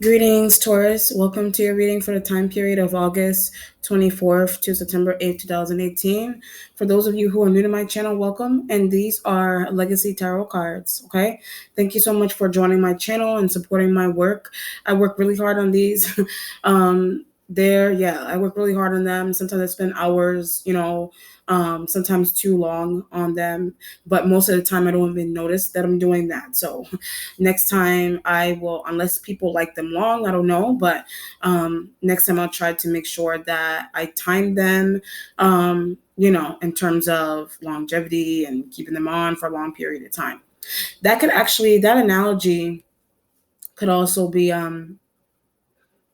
Greetings, Taurus. Welcome to your reading for the time period of August 24th to September 8th, 2018. For those of you who are new to my channel, welcome. And these are Legacy Tarot cards, okay? Thank you so much for joining my channel and supporting my work. I work really hard on these. I work really hard on them. Sometimes I spend hours, sometimes too long on them. But most of the time, I don't even notice that I'm doing that. So next time I will, unless people like them long, I don't know, but next time I'll try to make sure that I time them, in terms of longevity and keeping them on for a long period of time. That analogy could also be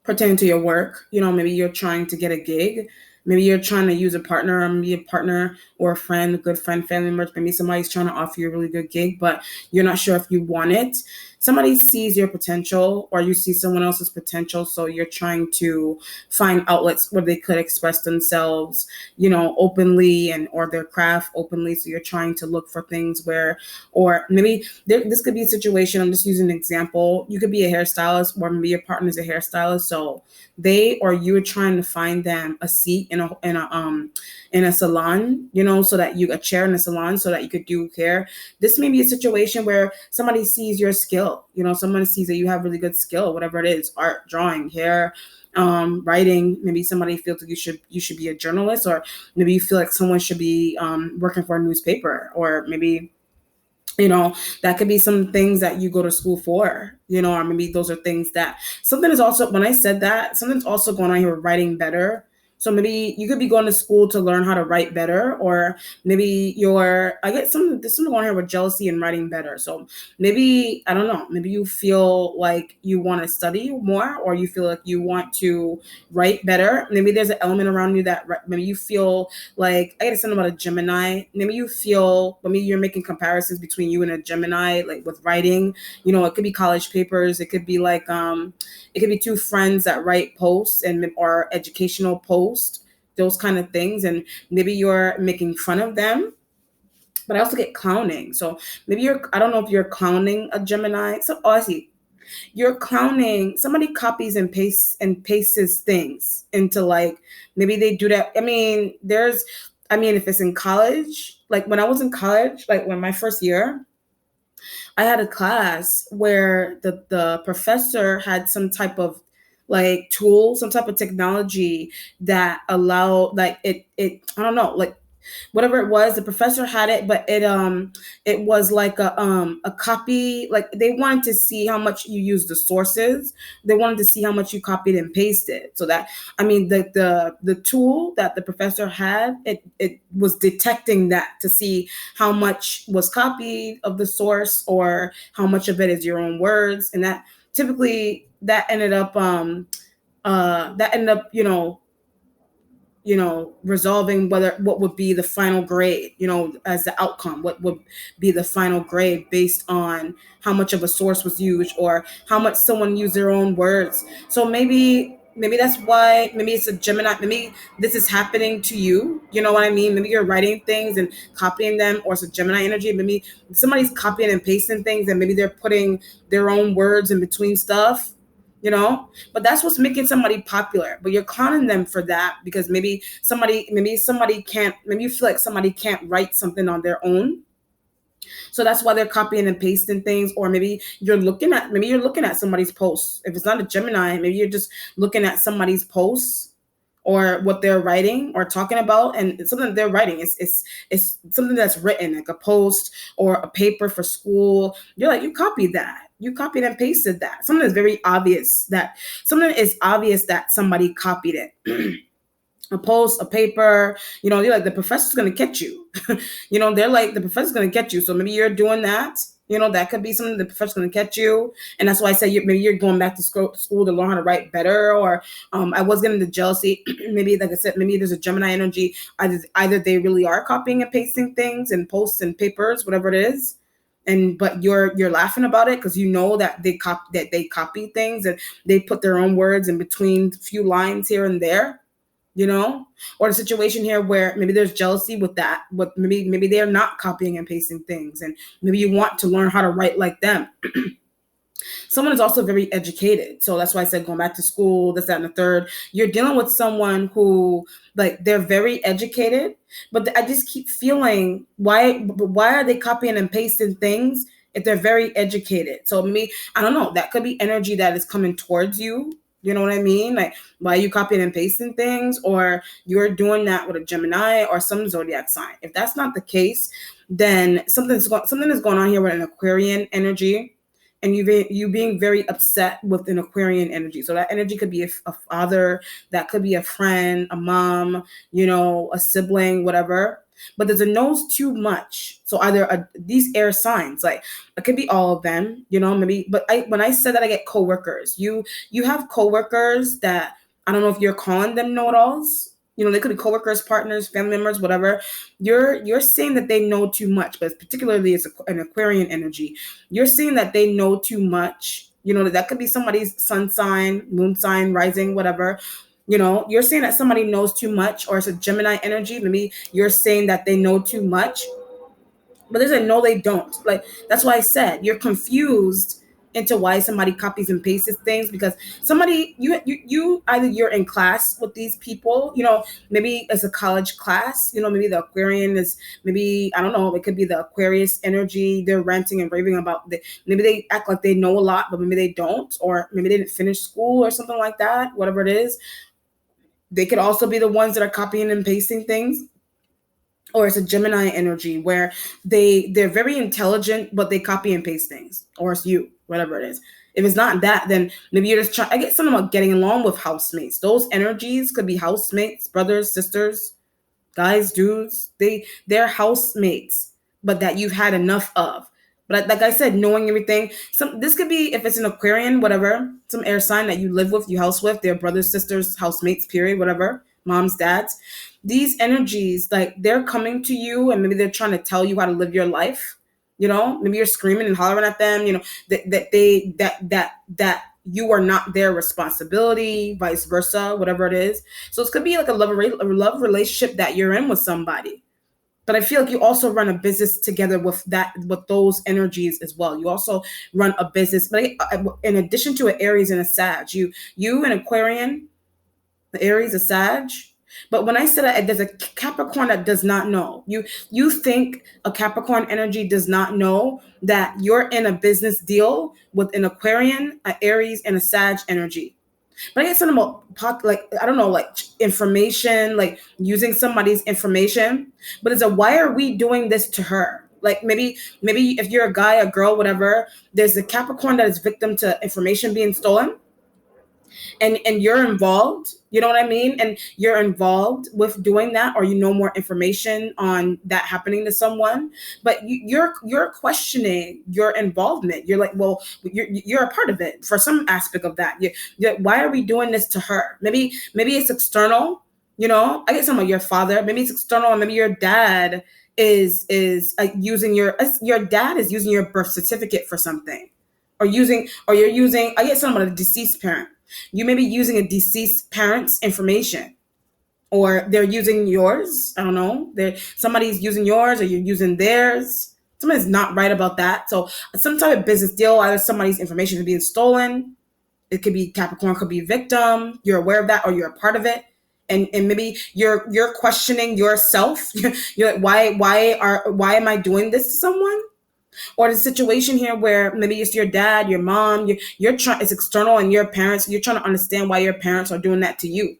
pertaining to your work. Maybe you're trying to get a gig. Maybe you're trying to use a partner, or maybe a partner or a friend, a good friend, family member. Maybe somebody's trying to offer you a really good gig, but you're not sure if you want it. Somebody sees your potential, or you see someone else's potential, so you're trying to find outlets where they could express themselves, openly, and or their craft openly. So you're trying to look for things where, or maybe this could be a situation. I'm just using an example. You could be a hairstylist, or maybe your partner's a hairstylist, so they or you are trying to find them a seat in a salon, so that a chair in a salon so that you could do hair. This may be a situation where somebody sees your skill, someone sees that you have really good skill, whatever it is, art, drawing, hair, writing. Maybe somebody feels like you should be a journalist, or maybe you feel like someone should be working for a newspaper, or maybe that could be some things that you go to school for, or maybe those are things that something is also, when I said that, something's also going on here with writing better. So maybe you could be going to school to learn how to write better, or maybe there's something going on here with jealousy and writing better. So maybe, I don't know, maybe you feel like you want to study more, or you feel like you want to write better. Maybe there's an element around you that maybe you feel like, I get something about a Gemini. Maybe you're making comparisons between you and a Gemini, like with writing. It could be college papers. It could be like, it could be two friends that write posts or educational posts, those kind of things. And maybe you're making fun of them. But I also get clowning. So maybe I don't know if you're clowning a Gemini. So, I see. You're clowning, somebody copies and pastes things into, like, maybe they do that. If it's in college, like when I was in college, like when my first year, I had a class where the professor had some type of like tool, some type of technology that allowed, like, it I don't know, like whatever it was, the professor had it, but it was like a copy. Like, they wanted to see how much you use the sources. They wanted to see how much you copied and pasted. So that, the tool that the professor had, it was detecting that to see how much was copied of the source, or how much of it is your own words. And that typically that ended up resolving what would be the final grade, as the outcome, what would be the final grade based on how much of a source was used, or how much someone used their own words. So maybe that's why, maybe it's a Gemini, maybe this is happening to you. You know what I mean? Maybe you're writing things and copying them, or it's a Gemini energy. Maybe somebody's copying and pasting things, and maybe they're putting their own words in between stuff, but that's what's making somebody popular. But you're clowning them for that, because maybe somebody can't, maybe you feel like somebody can't write something on their own, so that's why they're copying and pasting things. Or maybe you're looking at somebody's posts. If it's not a Gemini, maybe you're just looking at somebody's posts, or what they're writing or talking about, and it's something they're writing. It's something that's written, like a post or a paper for school. You're like, you copied that. You copied and pasted that. Something is obvious that somebody copied it. A post, a paper, you're like, the professor's going to catch you. They're like, the professor's going to catch you. So maybe you're doing that. That could be something the professor's going to catch you. And that's why I say maybe you're going back to school to learn how to write better. Or I was getting the jealousy. Maybe, like I said, maybe there's a Gemini energy. Either they really are copying and pasting things and posts and papers, whatever it is. But you're laughing about it, because that they copy things, and they put their own words in between a few lines here and there. Or the situation here where maybe there's jealousy with that, but maybe they're not copying and pasting things, and maybe you want to learn how to write like them. Someone is also very educated. So that's why I said going back to school, this, that, and the third. You're dealing with someone who, like, they're very educated, but I just keep feeling why are they copying and pasting things if they're very educated? So maybe, I don't know, that could be energy that is coming towards you. You know what I mean? Like, why are you copying and pasting things? Or you're doing that with a Gemini or some zodiac sign. If that's not the case, then something is going on here with an Aquarian energy, and you being very upset with an Aquarian energy. So that energy could be a father, that could be a friend, a mom, a sibling, whatever. But there's a knows too much. So either these air signs, like it could be all of them, maybe. But when I said that, I get coworkers. You have coworkers that, I don't know if you're calling them know-it-alls. They could be coworkers, partners, family members, whatever. You're saying that they know too much, but particularly it's an Aquarian energy. You're saying that they know too much. That could be somebody's sun sign, moon sign, rising, whatever. You're saying that somebody knows too much, or it's a Gemini energy. Maybe you're saying that they know too much, but there's a no, they don't. Like, that's why I said you're confused into why somebody copies and pastes things, because somebody, you either you're in class with these people, maybe it's a college class, maybe the Aquarian is, maybe, I don't know, it could be the Aquarius energy. They're ranting and raving about maybe they act like they know a lot, but maybe they don't, or maybe they didn't finish school or something like that, whatever it is. They could also be the ones that are copying and pasting things. Or it's a Gemini energy where they're very intelligent, but they copy and paste things. Or it's you, whatever it is. If it's not that, then maybe you're just trying. I get something about getting along with housemates. Those energies could be housemates, brothers, sisters, guys, dudes. They're housemates, but that you've had enough of. But like I said, knowing everything. This could be, if it's an Aquarian, whatever, some air sign that you live with, you house with, their brothers, sisters, housemates, period, whatever, moms, dads. These energies, like, they're coming to you, and maybe they're trying to tell you how to live your life. Maybe you're screaming and hollering at them. That you are not their responsibility, vice versa, whatever it is. So it could be like a love relationship that you're in with somebody. But I feel like you also run a business together with those energies as well. You also run a business, but in addition to an Aries and a Sag, you an Aquarian, the Aries, a Sag. But when I said that, there's a Capricorn that does not know. You think a Capricorn energy does not know that you're in a business deal with an Aquarian, an Aries, and a Sag energy. But I get something about, like, I don't know, like information, like using somebody's information. But it's why are we doing this to her? Like, maybe if you're a guy, a girl, whatever, there's a Capricorn that is victim to information being stolen, and you're involved, you know what I mean, and you're involved with doing that, or more information on that happening to someone, but you're questioning your involvement. You're like, well, you're a part of it for some aspect of that. Why are we doing this to her? Maybe it's external. I get some of your father, maybe it's external, and maybe your dad is using your dad is using your birth certificate for something, or you're using, I get some of the deceased parent. You may be using a deceased parent's information, or they're using yours. I don't know. Somebody's using yours, or you're using theirs. Somebody's not right about that. So some type of business deal, either somebody's information is being stolen. It could be Capricorn, could be victim. You're aware of that, or you're a part of it. And maybe you're questioning yourself. You're like, why am I doing this to someone? Or the situation here where maybe it's your dad, your mom, you're trying, it's external, and your parents, you're trying to understand why your parents are doing that to you.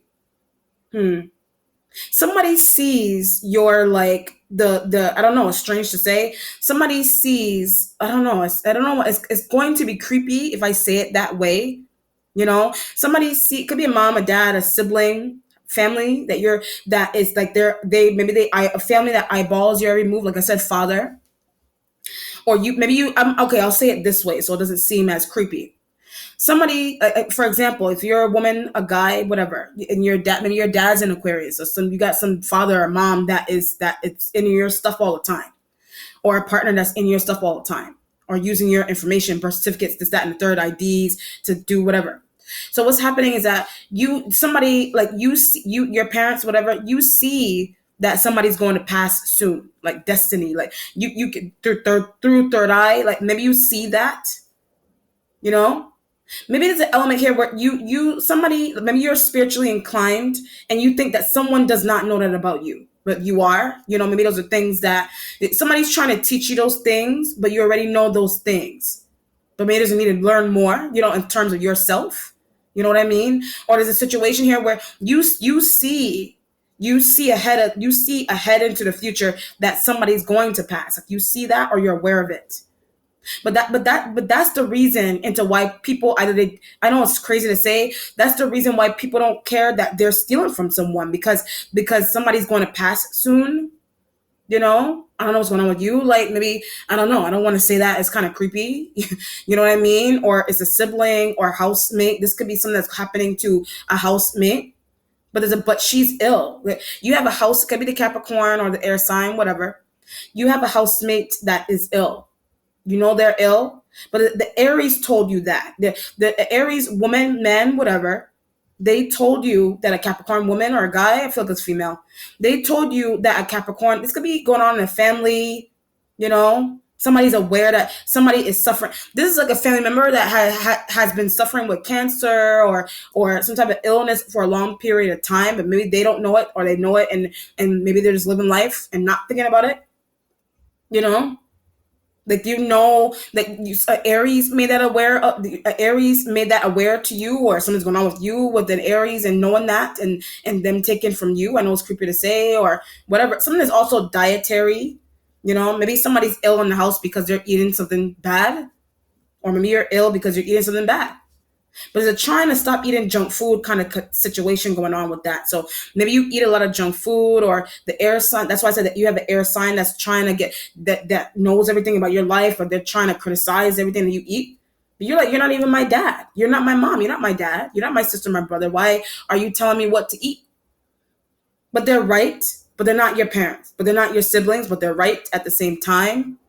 Somebody sees your, like, the I don't know, it's strange to say. Somebody sees, I don't know, it's going to be creepy if I say it that way. Somebody it could be a mom, a dad, a sibling, family that is like a family that eyeballs you every move. Like I said, father. Or okay, I'll say it this way so it doesn't seem as creepy. Somebody, for example, if you're a woman, a guy, whatever, and maybe your dad's in Aquarius, or you got some father or mom that it's in your stuff all the time, or a partner that's in your stuff all the time, or using your information, birth certificates, this, that, and the third, IDs, to do whatever. So what's happening is that somebody, like your parents, whatever, you see that somebody's going to pass soon, like destiny, like you can through third eye, like maybe you see that, you know? Maybe there's an element here where somebody, maybe you're spiritually inclined and you think that someone does not know that about you, but you are. Maybe those are things that somebody's trying to teach you those things, but you already know those things. But maybe there's a need to learn more, in terms of yourself. You know what I mean? Or there's a situation here where you see ahead into the future that somebody's going to pass. Like you see that, or you're aware of it. But that's the reason into why people I know it's crazy to say, that's the reason why people don't care that they're stealing from someone, because somebody's going to pass soon. I don't know what's going on with you. Like, maybe, I don't know. I don't want to say that. It's kind of creepy. You know what I mean? Or it's a sibling or a housemate. This could be something that's happening to a housemate. But she's ill. You have a house, it could be the Capricorn or the air sign, whatever. You have a housemate that is ill. They're ill, but the Aries told you that. The Aries woman, man, whatever, they told you that a Capricorn woman or a guy, I feel like it's female, they told you that a Capricorn, this could be going on in a family, somebody's aware that somebody is suffering. This is like a family member that has been suffering with cancer or some type of illness for a long period of time, but maybe they don't know it, or they know it and maybe they're just living life and not thinking about it, you know? Like, that Aries made that aware of, Aries made that aware to you, or something's going on with you with an Aries and knowing that, and them taking from you. I know it's creepy to say, or whatever. Something is also dietary. Maybe somebody's ill in the house because they're eating something bad, or maybe you're ill because you're eating something bad. But there's a trying to stop eating junk food kind of situation going on with that. So maybe you eat a lot of junk food, or the air sign. That's why I said that you have the air sign that's trying to get that knows everything about your life, or they're trying to criticize everything that you eat. But you're like, you're not even my dad. You're not my mom. You're not my dad. You're not my sister, my brother. Why are you telling me what to eat? But they're right. But they're not your parents. But they're not your siblings. But they're right at the same time.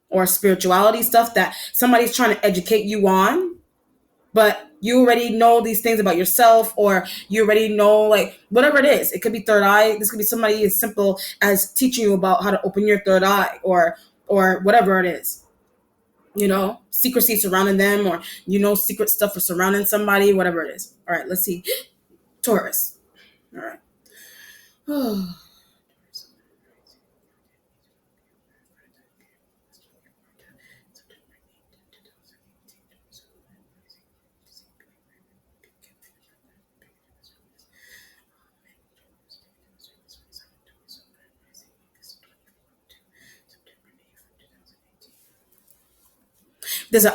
Or spirituality stuff that somebody's trying to educate you on. But you already know these things about yourself, or you already know, like, whatever it is. It could be third eye. This could be somebody as simple as teaching you about how to open your third eye, or whatever it is. Secrecy surrounding them, or secret stuff for surrounding somebody, whatever it is. All right, let's see. Taurus. All right.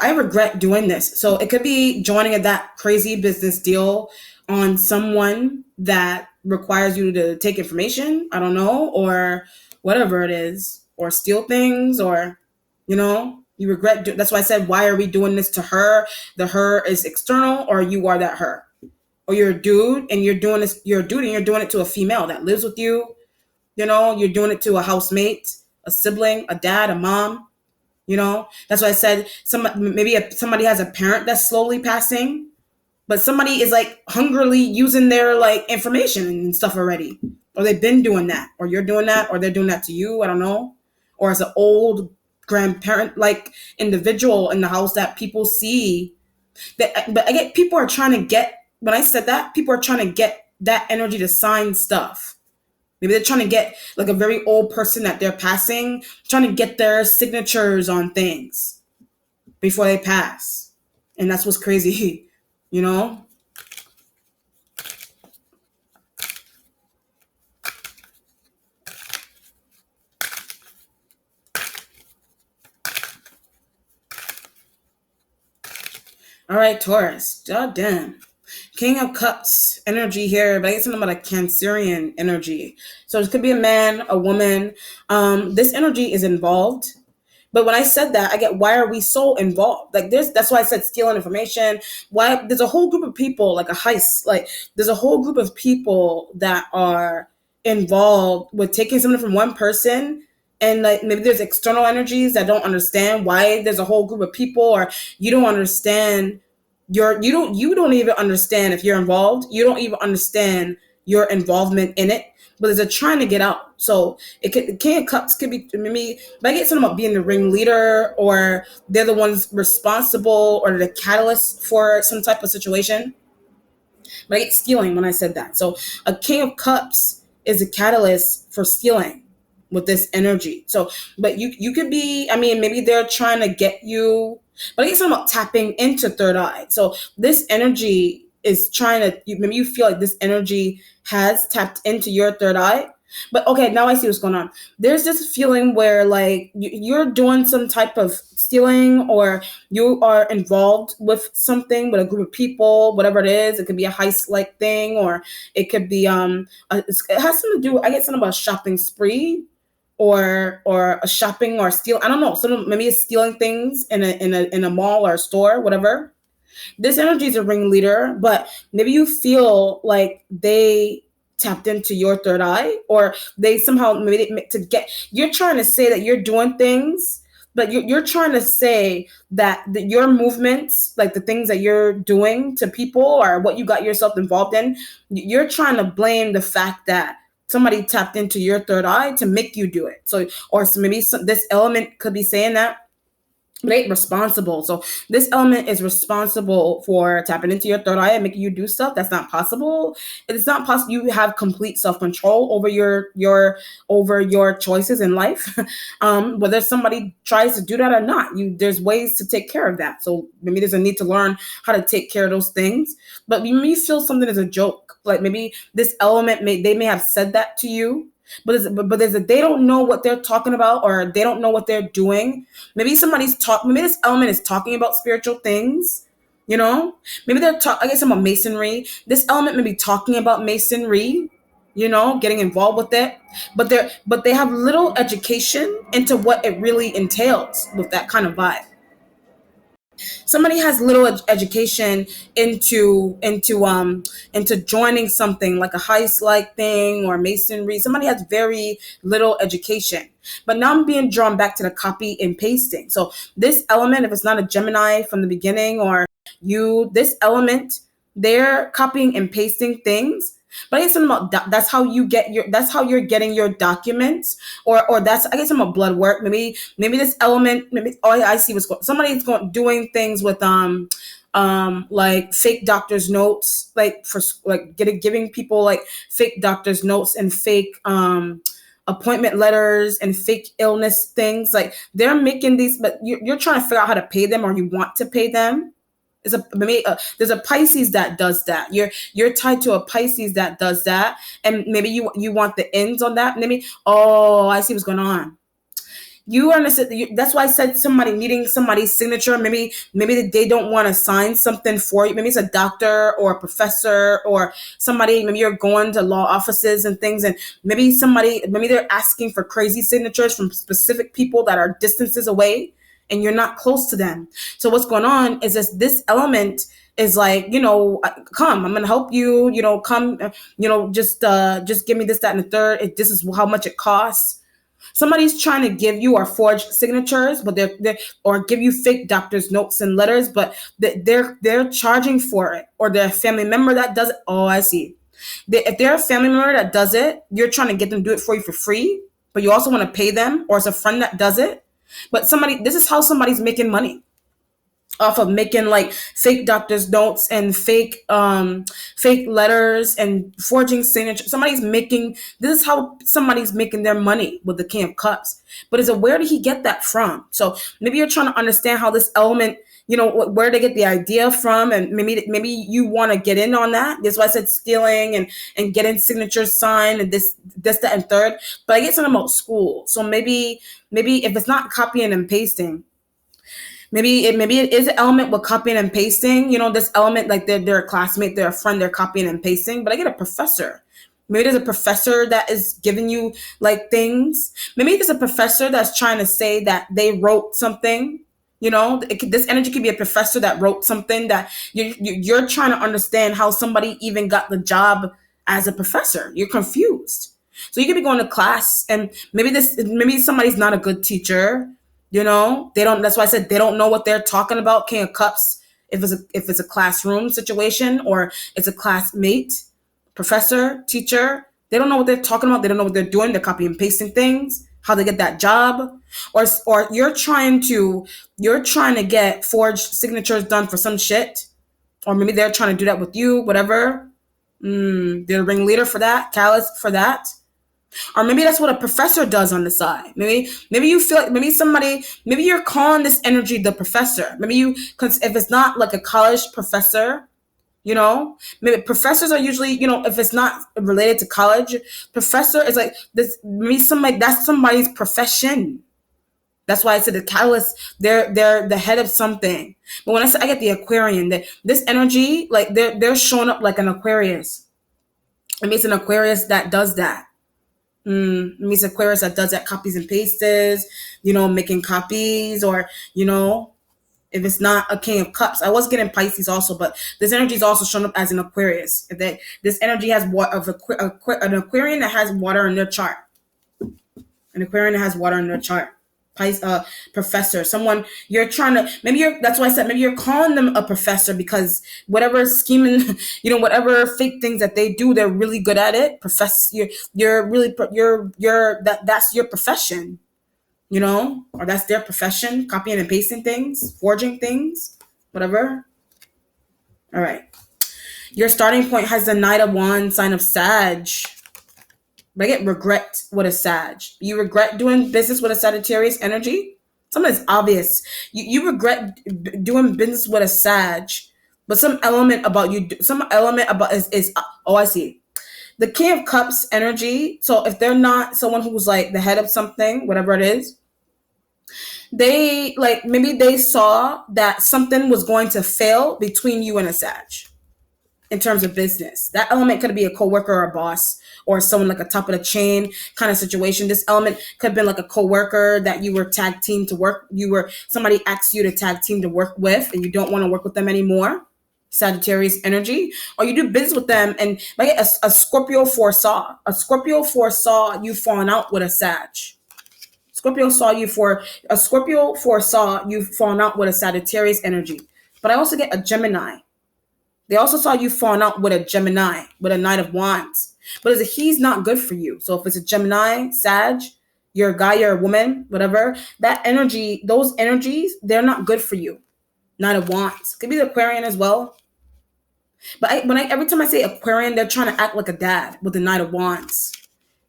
I regret doing this. So it could be joining that crazy business deal on someone that requires you to take information, I don't know, or whatever it is, or steal things, or, you regret. That's why I said, why are we doing this to her? The her is external, or you are that her. Or you're a dude and you're doing this, you're a dude and you're doing it to a female that lives with you. You're doing it to a housemate, a sibling, a dad, a mom. That's why I said somebody has a parent that's slowly passing, but somebody is like hungrily using their like information and stuff already, or they've been doing that, or you're doing that, or they're doing that to you. I don't know. Or as an old grandparent like individual in the house that people see. But I get people are trying to get. When I said that, people are trying to get that energy to sign stuff. Maybe they're trying to get like a very old person that they're passing, trying to get their signatures on things before they pass. And that's what's crazy, All right, Taurus. God damn. King of Cups energy here, but I get something about a Cancerian energy. So it could be a man, a woman. This energy is involved. But when I said that, I get, why are we so involved? Like that's why I said stealing information. Why there's a whole group of people, like a heist, like there's a whole group of people that are involved with taking something from one person. And like maybe there's external energies that don't understand why there's a whole group of people, or you don't understand you don't even understand if you're involved. You don't even understand your involvement in it, but there's a trying to get out. So King of Cups could be maybe, but I get something about being the ringleader, or they're the ones responsible or the catalyst for some type of situation. But I get stealing when I said that. So a King of Cups is a catalyst for stealing with this energy. So, but you could be, I mean, maybe they're trying to get you, but I get something about tapping into third eye. So this energy is trying to, maybe you feel like this energy has tapped into your third eye. But okay, now I see what's going on. There's this feeling where like you're doing some type of stealing, or you are involved with something with a group of people, whatever it is. It could be a heist like thing, or it could be it has something to do. I get something about a shopping spree, or a shopping or steal. I don't know. Some maybe it's stealing things in a mall or a store, whatever. This energy is a ringleader, but maybe you feel like they tapped into your third eye, or they somehow made it to get. You're trying to say that you're doing things, but you're trying to say that your movements, like the things that you're doing to people or what you got yourself involved in, you're trying to blame the fact that somebody tapped into your third eye to make you do it. So, or so maybe this element could be saying that they responsible. So this element is responsible for tapping into your third eye and making you do stuff that's not possible. It's not possible. You have complete self-control over your choices in life. Whether somebody tries to do that or not, there's ways to take care of that. So maybe there's a need to learn how to take care of those things. But you may feel something as a joke. Like maybe this element they may have said that to you, they don't know what they're talking about, or they don't know what they're doing. Maybe maybe this element is talking about spiritual things, you know? Maybe I guess about masonry. This element may be talking about masonry, getting involved with it. But they have little education into what it really entails with that kind of vibe. Somebody has little education into joining something like a heist like thing or masonry. Somebody has very little education. But now I'm being drawn back to the copy and pasting. So this element, if it's not a Gemini from the beginning, or this element, they're copying and pasting things. But I guess something about that's how you're getting your documents, or that's, I guess, some of blood work. Maybe this element, maybe, oh, I see what's going. Somebody's doing things with like fake doctor's notes, like for like giving people like fake doctor's notes and fake appointment letters and fake illness things. Like they're making these, but you're trying to figure out how to pay them, or you want to pay them. There's a Pisces that does that. You're tied to a Pisces that does that, and maybe you want the ends on that. Maybe, oh, I see what's going on. You understand? That's why I said somebody needing somebody's signature. Maybe they don't want to sign something for you. Maybe it's a doctor or a professor or somebody. Maybe you're going to law offices and things, and maybe they're asking for crazy signatures from specific people that are distances away, and you're not close to them. So what's going on is this element is like, come, I'm gonna help you. Come, just give me this, that, and the third. This is how much it costs. Somebody's trying to give you or forge signatures, but they're or give you fake doctor's notes and letters, but they're charging for it, or they're a family member that does it. Oh, I see. If they're a family member that does it, you're trying to get them to do it for you for free, but you also want to pay them, or it's a friend that does it. But this is how somebody's making money off of making like fake doctor's notes and fake letters and forging signatures. This is how somebody's making their money with the King of Cups. But where did he get that from? So maybe you're trying to understand how this element, where they get the idea from, and maybe you want to get in on that. That's why I said stealing and getting signatures signed and this, that, and third. But I get something about school. So maybe if it's not copying and pasting, maybe it is an element with copying and pasting. This element, like they're a classmate, they're a friend, they're copying and pasting. But I get a professor. Maybe there's a professor that is giving you like things. Maybe there's a professor that's trying to say that they wrote something. This energy could be a professor that wrote something that you're trying to understand how somebody even got the job as a professor. You're confused. So you could be going to class, and maybe somebody's not a good teacher. They don't. That's why I said they don't know what they're talking about. King of Cups, if it's a classroom situation or it's a classmate. professor, teacher. They don't know what they're talking about. They don't know what they're doing. They're copy and pasting things, how they get that job. Or you're trying to get forged signatures done for some shit. Or maybe they're trying to do that with you, whatever. They're the ringleader for that, callous for that. Or maybe that's what a professor does on the side. Maybe you feel like maybe you're calling this energy the professor. Cause if it's not like a college professor, maybe professors are usually, if it's not related to college, professor is like this, maybe that's somebody's profession. That's why I said the catalyst, they're the head of something. But when I say I get the Aquarian, that this energy, like they're showing up like an Aquarius. It means an Aquarius that does that. It means Aquarius that does that, copies and pastes, making copies, or if it's not a King of Cups. I was getting Pisces also, but this energy is also showing up as an Aquarius. This energy has an Aquarian that has water in their chart. An Aquarian that has water in their chart. Professor, someone you're trying to, that's why I said maybe you're calling them a professor because whatever scheming, whatever fake things that they do, they're really good at it. Professor, that's your profession, or that's their profession, copying and pasting things, forging things, whatever. All right. Your starting point has the Knight of Wands, sign of Sag. But I get regret with a Sag. You regret doing business with a Sagittarius energy? Something that's obvious. You regret doing business with a Sag, but some element about is oh, I see. The King of Cups energy. So if they're not someone who's like the head of something, whatever it is, maybe they saw that something was going to fail between you and a Sag in terms of business. That element could be a coworker or a boss or someone like a top of the chain kind of situation. This element could have been like a coworker that you were tag team to work. Somebody asked you to tag team to work with and you don't want to work with them anymore. Sagittarius energy. Or you do business with them and like a Scorpio foresaw. A Scorpio foresaw you falling out with a Sag. Scorpio foresaw you falling out with a Sagittarius energy. But I also get a Gemini. They also saw you falling out with a Gemini, with a Knight of Wands. But he's not good for you. So if it's a Gemini, Sag, you're a guy, you're a woman, whatever, those energies, they're not good for you. Knight of Wands. Could be the Aquarian as well. But every time I say Aquarian, they're trying to act like a dad with the Knight of Wands.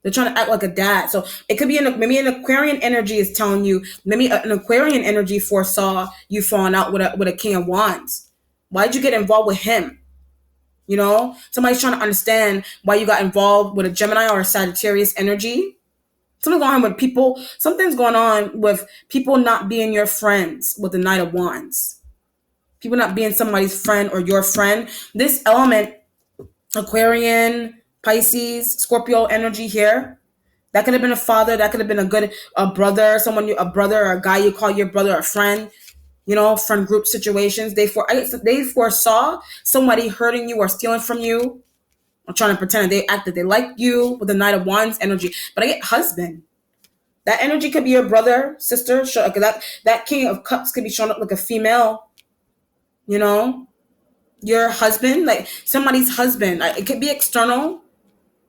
They're trying to act like a dad. So it could be maybe an Aquarian energy is telling you, maybe an Aquarian energy foresaw you falling out with a King of Wands. Why'd you get involved with him? Somebody's trying to understand why you got involved with a Gemini or a Sagittarius energy. Something's going on with people not being your friends with the Knight of Wands. People not being somebody's friend or your friend. This element, Aquarian, Pisces, Scorpio energy here. That could have been a father. That could have been a brother, a brother or a guy you call your brother, a friend. Friend group situations. They foresaw somebody hurting you or stealing from you. I'm trying to pretend that they like you with the Knight of Wands energy. But I get husband. That energy could be your brother, sister. That King of Cups could be showing up like a female. Your husband, like somebody's husband. It could be external.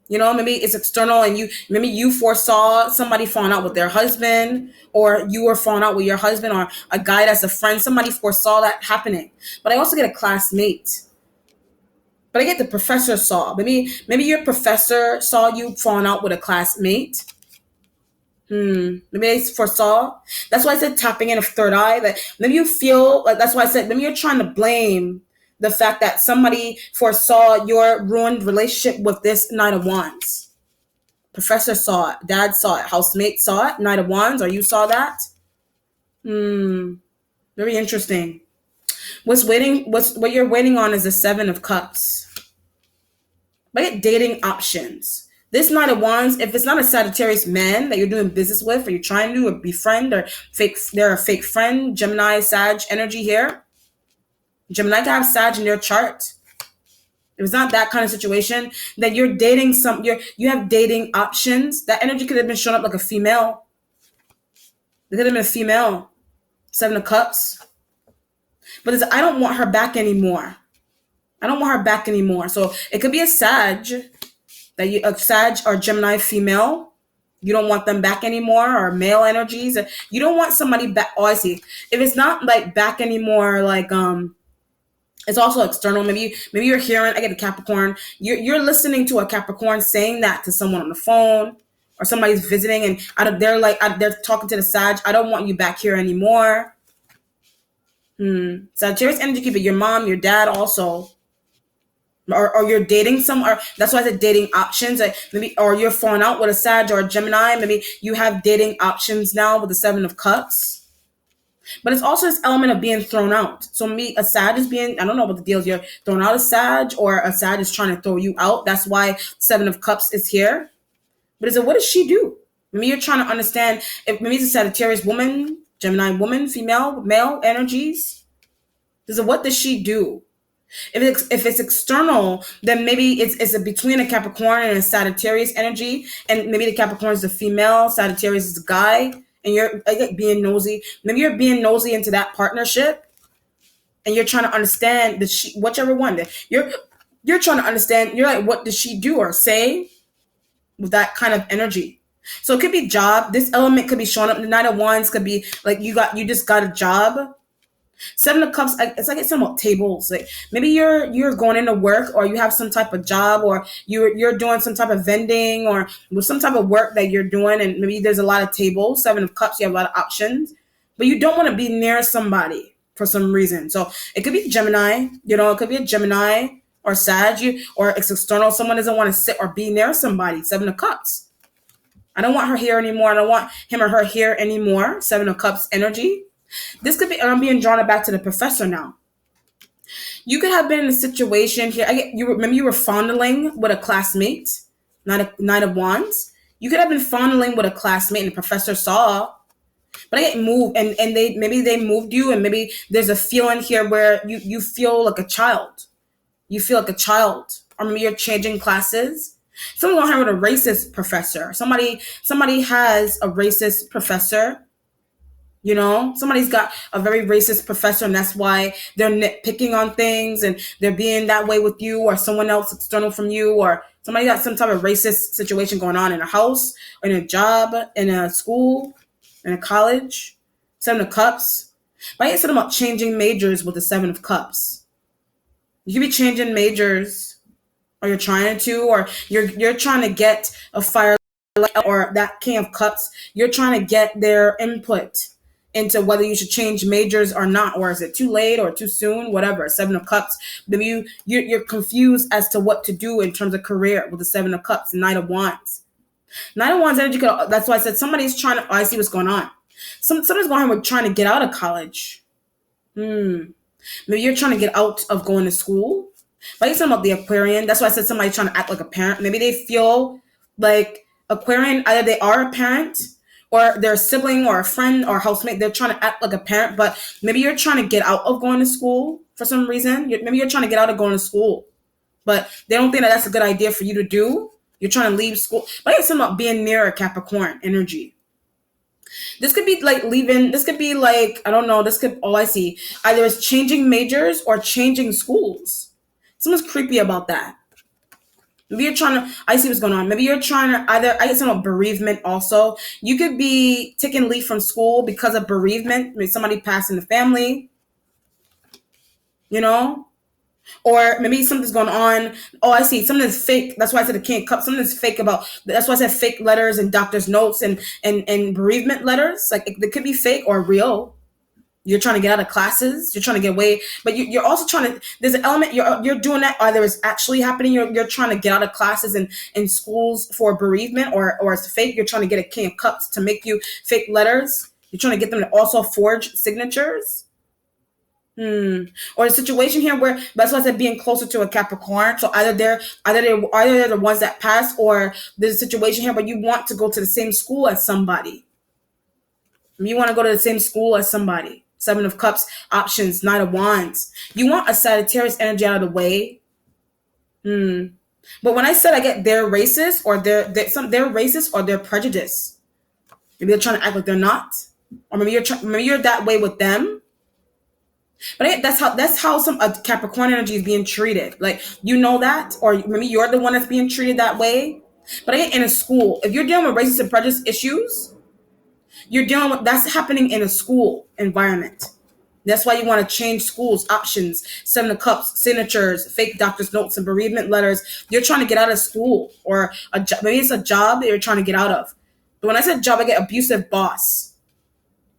Maybe it's external and you foresaw somebody falling out with their husband, or you were falling out with your husband, or a guy that's a friend. Somebody foresaw that happening. But I also get a classmate. But I get the professor saw. Maybe your professor saw you falling out with a classmate. Maybe they foresaw. That's why I said tapping in a third eye. That maybe you feel like, that's why I said maybe you're trying to blame the fact that somebody foresaw your ruined relationship with this Knight of Wands. Professor saw it. Dad saw it. Housemate saw it. Knight of Wands, or you saw that? Very interesting. What you're waiting on is the Seven of Cups. But dating options. This Knight of Wands, if it's not a Sagittarius man that you're doing business with, or you're trying to befriend, or they're a fake friend, Gemini, Sag energy here. Gemini can have Sag in their chart. If it's not that kind of situation, then you're dating you have dating options. That energy could have been shown up like a female. It could have been a female. Seven of Cups. But I don't want her back anymore. I don't want her back anymore. So it could be a Sag or Gemini female. You don't want them back anymore, or male energies. You don't want somebody back. Oh, I see. If it's not like back anymore, like it's also external. Maybe you're hearing. I get a Capricorn. You're listening to a Capricorn saying that to someone on the phone, or somebody's visiting, and they're talking to the Sag. I don't want you back here anymore. Sagittarius energy, keep it. Your mom, your dad, also, or you're dating some, or that's why I said dating options. Like maybe, or you're falling out with a Sag or a Gemini. Maybe you have dating options now with the Seven of Cups. But it's also this element of being thrown out. So me, a Sag is being, I don't know what the deal is. You're thrown out a Sag, or a Sag is trying to throw you out. That's why Seven of Cups is here. But is it, what does she do? Maybe you're trying to understand if maybe it's a Sagittarius woman, Gemini woman, female, male energies. Is it, what does she do? If it's external, then maybe it's between a Capricorn and a Sagittarius energy, and maybe the Capricorn is the female, Sagittarius is the guy, and you're like being nosy. Maybe you're being nosy into that partnership, and you're trying to understand that she, whichever one that you're trying to understand. You're like, what does she do or say with that kind of energy? So it could be job. This element could be showing up. The Knight of Wands could be like you just got a job. Seven of Cups, it's like it's about tables. Like maybe you're going into work, or you have some type of job, or you're doing some type of vending, or with some type of work that you're doing, and maybe there's a lot of tables. Seven of Cups, you have a lot of options, but you don't want to be near somebody for some reason. So it could be Gemini, it could be a Gemini or Sag, or it's external. Someone doesn't want to sit or be near somebody. Seven of Cups. I don't want her here anymore. I don't want him or her here anymore. Seven of Cups energy. This could be, and I'm being drawn back to the Professor now. You could have been in a situation here. Remember you were fondling with a classmate, Knight of Wands. You could have been fondling with a classmate, and the Professor saw. But I get moved, and maybe they moved you, and maybe there's a feeling here where you feel like a child. You feel like a child, or maybe you're changing classes. Someone's going to have with a racist professor. Somebody has a racist professor. Somebody's got a very racist professor, and that's why they're nitpicking on things, and they're being that way with you, or someone else external from you, or somebody got some type of racist situation going on in a house, or in a job, in a school, in a college. Seven of Cups. But I ain't said about changing majors with the Seven of Cups. You could be changing majors, or you're trying to, or you're trying to get a fire, or that King of Cups. You're trying to get their input into whether you should change majors or not, or is it too late or too soon, whatever. Seven of Cups. You're confused as to what to do in terms of career with the Seven of Cups. Knight of Wands. Knight of Wands energy. That's why I said somebody's trying to. Oh, I see what's going on. Somebody's going on with trying to get out of college. Maybe you're trying to get out of going to school. But you're talking about the Aquarian. That's why I said somebody trying to act like a parent. Maybe they feel like Aquarian. Either they are a parent, or their sibling, or a friend, or a housemate. They're trying to act like a parent, but maybe you're trying to get out of going to school for some reason. Maybe you're trying to get out of going to school, but they don't think that that's a good idea for you to do. You're trying to leave school. But it's about being near a Capricorn energy. This could be like leaving. This could be like, I don't know. This could, all I see, either it's changing majors or changing schools. Someone's creepy about that. Maybe you're trying to, I see what's going on. Maybe you're trying to either, I get some of bereavement also. You could be taking leave from school because of bereavement. Maybe somebody passed in the family, or maybe something's going on. Oh, I see. Something's fake. That's why I said the King of Cups. Something's fake that's why I said fake letters and doctor's notes and bereavement letters. Like they could be fake or real. You're trying to get out of classes. You're trying to get away, but you're also trying to. There's an element you're doing that either it's actually happening. You're trying to get out of classes and in schools for bereavement, or it's fake. You're trying to get a King of Cups to make you fake letters. You're trying to get them to also forge signatures. Or a situation here where that's why I said being closer to a Capricorn. So either they're the ones that pass, or there's a situation here where you want to go to the same school as somebody. You want to go to the same school as somebody. Seven of Cups options, Knight of Wands. You want a Sagittarius energy out of the way. But when I said I get they're racist, or they're racist, or they're prejudiced. Maybe they're trying to act like they're not, or maybe you're that way with them. But that's how some Capricorn energy is being treated. Like, you know that, or maybe you're the one that's being treated that way. But in a school, if you're dealing with racist and prejudice issues, you're dealing with that's happening in a school environment. That's why you want to change schools, options, Seven of Cups, signatures, fake doctor's notes, and bereavement letters. You're trying to get out of school, or maybe it's a job that you're trying to get out of. But when I said job, I get abusive boss.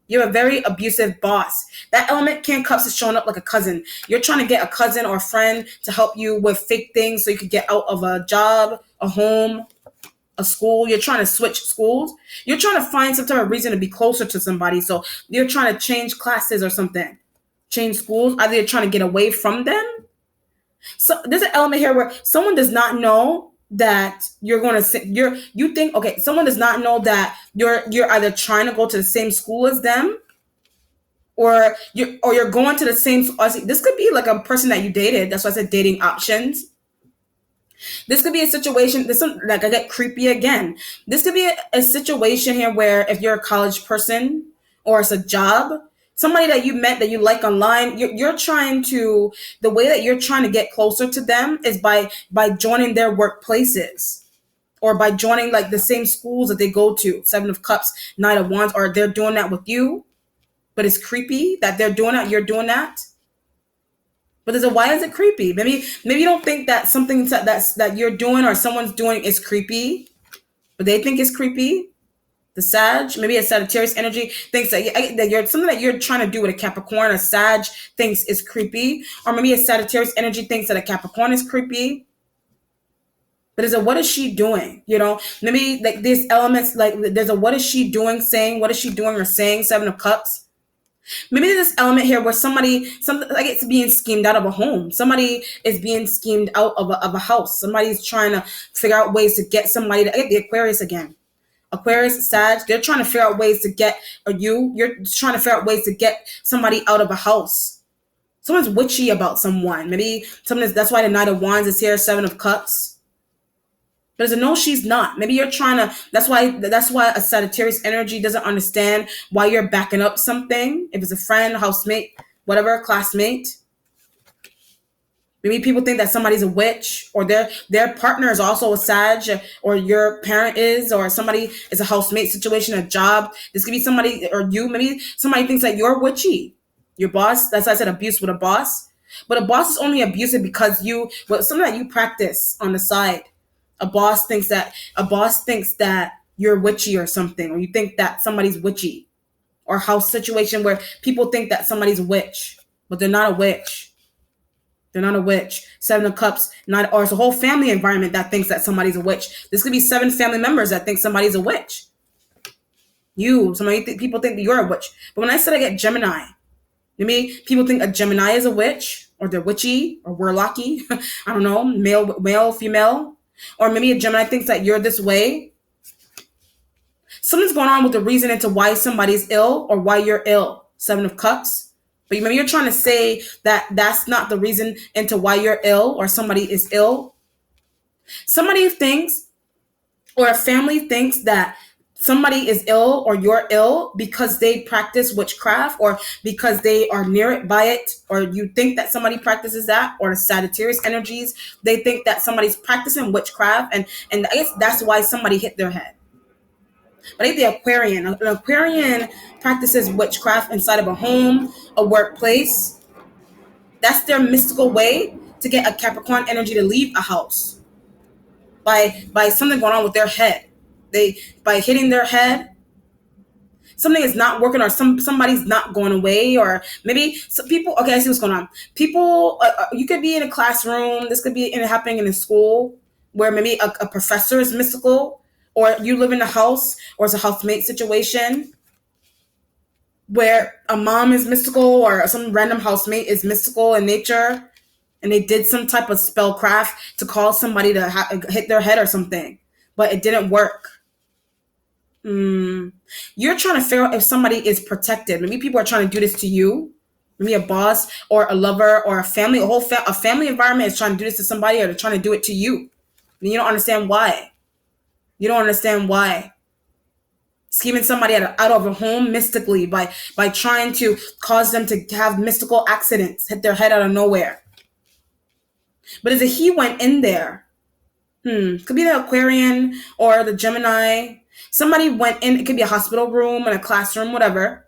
You're a very abusive boss. That element King Cups is showing up like a cousin. You're trying to get a cousin or a friend to help you with fake things so you could get out of a job, a home, a school. You're trying to switch schools. You're trying to find some type of reason to be closer to somebody. So you're trying to change classes or something. Change schools. Either you're trying to get away from them. So there's an element here where someone does not know that you're going to you think, okay, someone does not know that you're either trying to go to the same school as them, or you're going to the same. This could be like a person that you dated. That's why I said dating options. This could be a situation. Like, I get creepy again. This could be a situation here where if you're a college person or it's a job, somebody that you met that you like online, you're trying to. The way that you're trying to get closer to them is by joining their workplaces, or by joining like the same schools that they go to. Seven of Cups, Knight of Wands, or they're doing that with you. But it's creepy that they're doing that. You're doing that. But why is it creepy? Maybe you don't think that something that you're doing or someone's doing is creepy, but they think it's creepy. The Sag, maybe a Sagittarius energy thinks that you're something that you're trying to do with a Capricorn. A Sag thinks is creepy, or maybe a Sagittarius energy thinks that a Capricorn is creepy. But what is she doing? Maybe like these elements, like there's a what is she doing, saying, what is she doing or saying, Seven of Cups. Maybe there's this element here where something like it's being schemed out of a home. Somebody is being schemed out of a house. Somebody's trying to figure out ways to get somebody to get the Aquarius again. Aquarius, Sag, they're trying to figure out ways to get, or you're trying to figure out ways to get somebody out of a house. Someone's witchy about someone. Maybe that's why the Knight of Wands is here, Seven of Cups. But no, she's not. Maybe you're trying to. That's why a Sagittarius energy doesn't understand why you're backing up something. If it's a friend, housemate, whatever, classmate. Maybe people think that somebody's a witch, or their partner is also a Sag, or your parent is, or somebody is a housemate situation, a job. This could be somebody, or you. Maybe somebody thinks that you're witchy. Your boss. That's why I said abuse with a boss. But a boss is only abusive because something that you practice on the side. A boss thinks that you're witchy or something, or you think that somebody's witchy, or house situation where people think that somebody's a witch, but they're not a witch. They're not a witch. Seven of Cups, or it's a whole family environment that thinks that somebody's a witch. This could be 7 family members that think somebody's a witch. People think that you're a witch. But when I said I get Gemini, maybe people think a Gemini is a witch, or they're witchy, or warlocky. I don't know, male, female. Or maybe a Gemini thinks that you're this way. Something's going on with the reason into why somebody's ill or why you're ill. Seven of Cups. But maybe you're trying to say that that's not the reason into why you're ill or somebody is ill. Somebody thinks, or a family thinks that somebody is ill or you're ill because they practice witchcraft, or because they are near it by it, or you think that somebody practices that, or the Sagittarius energies, they think that somebody's practicing witchcraft, and I guess that's why somebody hit their head. But I think the Aquarian, an Aquarian practices witchcraft inside of a home, a workplace. That's their mystical way to get a Capricorn energy to leave a house, by something going on with their head. By hitting their head, something is not working, or somebody's not going away, or maybe some people. Okay, I see what's going on. People, you could be in a classroom. This could be happening in a school where maybe a professor is mystical, or you live in a house, or it's a housemate situation where a mom is mystical, or some random housemate is mystical in nature, and they did some type of spellcraft to cause somebody to hit their head or something, but it didn't work. You're trying to figure out if somebody is protected. Maybe people are trying to do this to you. Maybe a boss or a lover or a family, a family environment is trying to do this to somebody, or they're trying to do it to you. And you don't understand why. You don't understand why. scheming somebody out of a home mystically by trying to cause them to have mystical accidents, hit their head out of nowhere. But as a he went in there, could be the Aquarian or the Gemini. Somebody went in. It could be a hospital room and a classroom, whatever.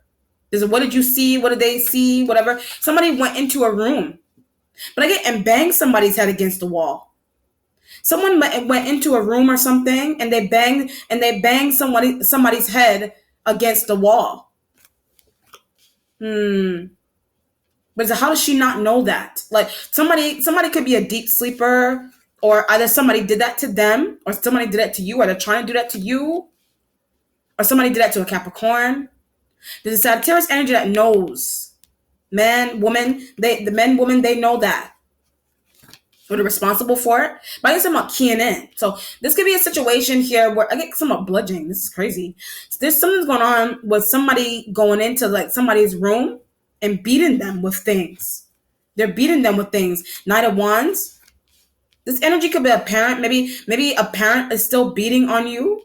What did you see? What did they see? Whatever. Somebody went into a room, but I get and banged somebody's head against the wall. Someone went into a room or something, and they banged somebody's head against the wall. But how does she not know that? Like somebody could be a deep sleeper, or either somebody did that to them, or somebody did that to you, or they're trying to do that to you, or somebody did that to a Capricorn. There's a Sagittarius energy that knows. Man, woman, the men, woman, they know that. Or they're responsible for it. But I guess I'm not keying in. So this could be a situation here where I get somewhat bludgeoning. This is crazy. So there's something going on with somebody going into like somebody's room and beating them with things. They're beating them with things. Knight of Wands. This energy could be a parent. Maybe a parent is still beating on you.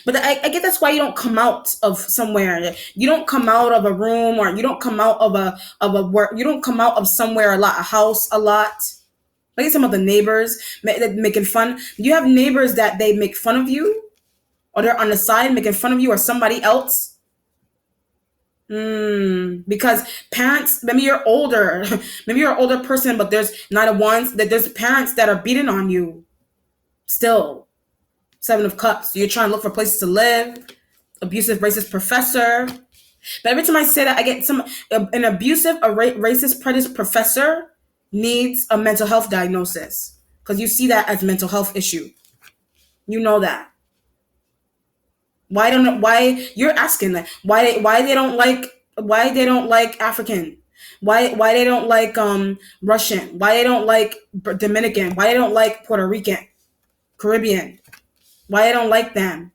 But I get that's why you don't come out of somewhere. You don't come out of a room, or you don't come out of a work. You don't come out of somewhere a lot, a house a lot. Like some of the neighbors making fun. You have neighbors that they make fun of you, or they're on the side making fun of you or somebody else. Because parents, maybe you're older, maybe you're an older person, but there's Knight of Wands, that there's parents that are beating on you still. Seven of Cups. You're trying to look for places to live. Abusive, racist professor. But every time I say that, I get an abusive, racist, prejudiced professor needs a mental health diagnosis, because you see that as a mental health issue. You know that. Why you're asking that? Why they don't like African? Why they don't like Russian? Why they don't like Dominican? Why they don't like Puerto Rican, Caribbean? Why they don't like them?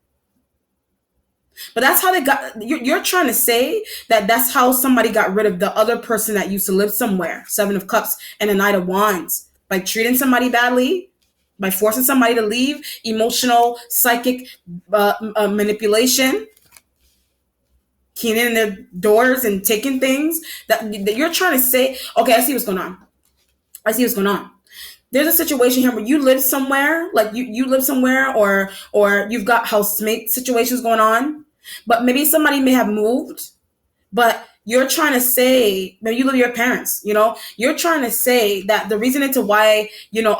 But that's how they got. You're trying to say that that's how somebody got rid of the other person that used to live somewhere. Seven of Cups and a Knight of Wands, by treating somebody badly, by forcing somebody to leave, emotional, psychic manipulation, keying in their doors and taking things. That you're trying to say. Okay, I see what's going on. There's a situation here where you live somewhere, like you live somewhere, or you've got housemate situations going on, but maybe somebody may have moved, but you're trying to say, maybe you live with your parents, you're trying to say that the reason into why, an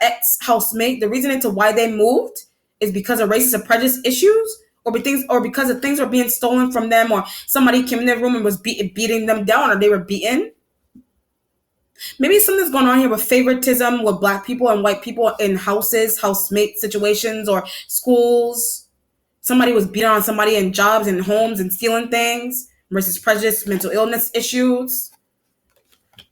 ex-housemate, the reason into why they moved is because of racist or prejudice issues, or because of things were being stolen from them, or somebody came in their room and was beating them down, or they were beaten. Maybe something's going on here with favoritism with black people and white people in houses, housemate situations, or schools. Somebody was beating on somebody in jobs and homes and stealing things versus prejudice, mental illness issues.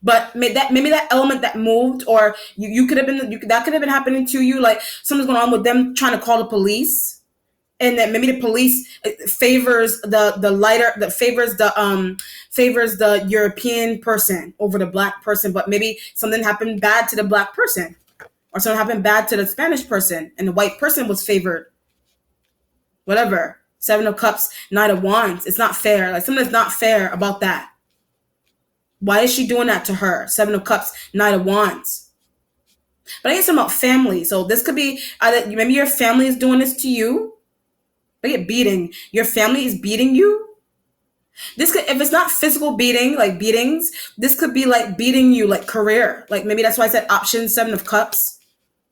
But maybe that element that moved, or you could have been, that could have been happening to you. Like something's going on with them trying to call the police. And that maybe the police favors favors the European person over the black person, but maybe something happened bad to the black person, or something happened bad to the Spanish person, and the white person was favored. Whatever. Seven of Cups, Knight of Wands. It's not fair. Like something's not fair about that. Why is she doing that to her? Seven of Cups, Knight of Wands. But I guess about family. So this could be either maybe your family is doing this to you. They get beating. Your family is beating you. This could, if it's not physical beating, like beatings, this could be like beating you, like career. Like maybe that's why I said option, Seven of Cups.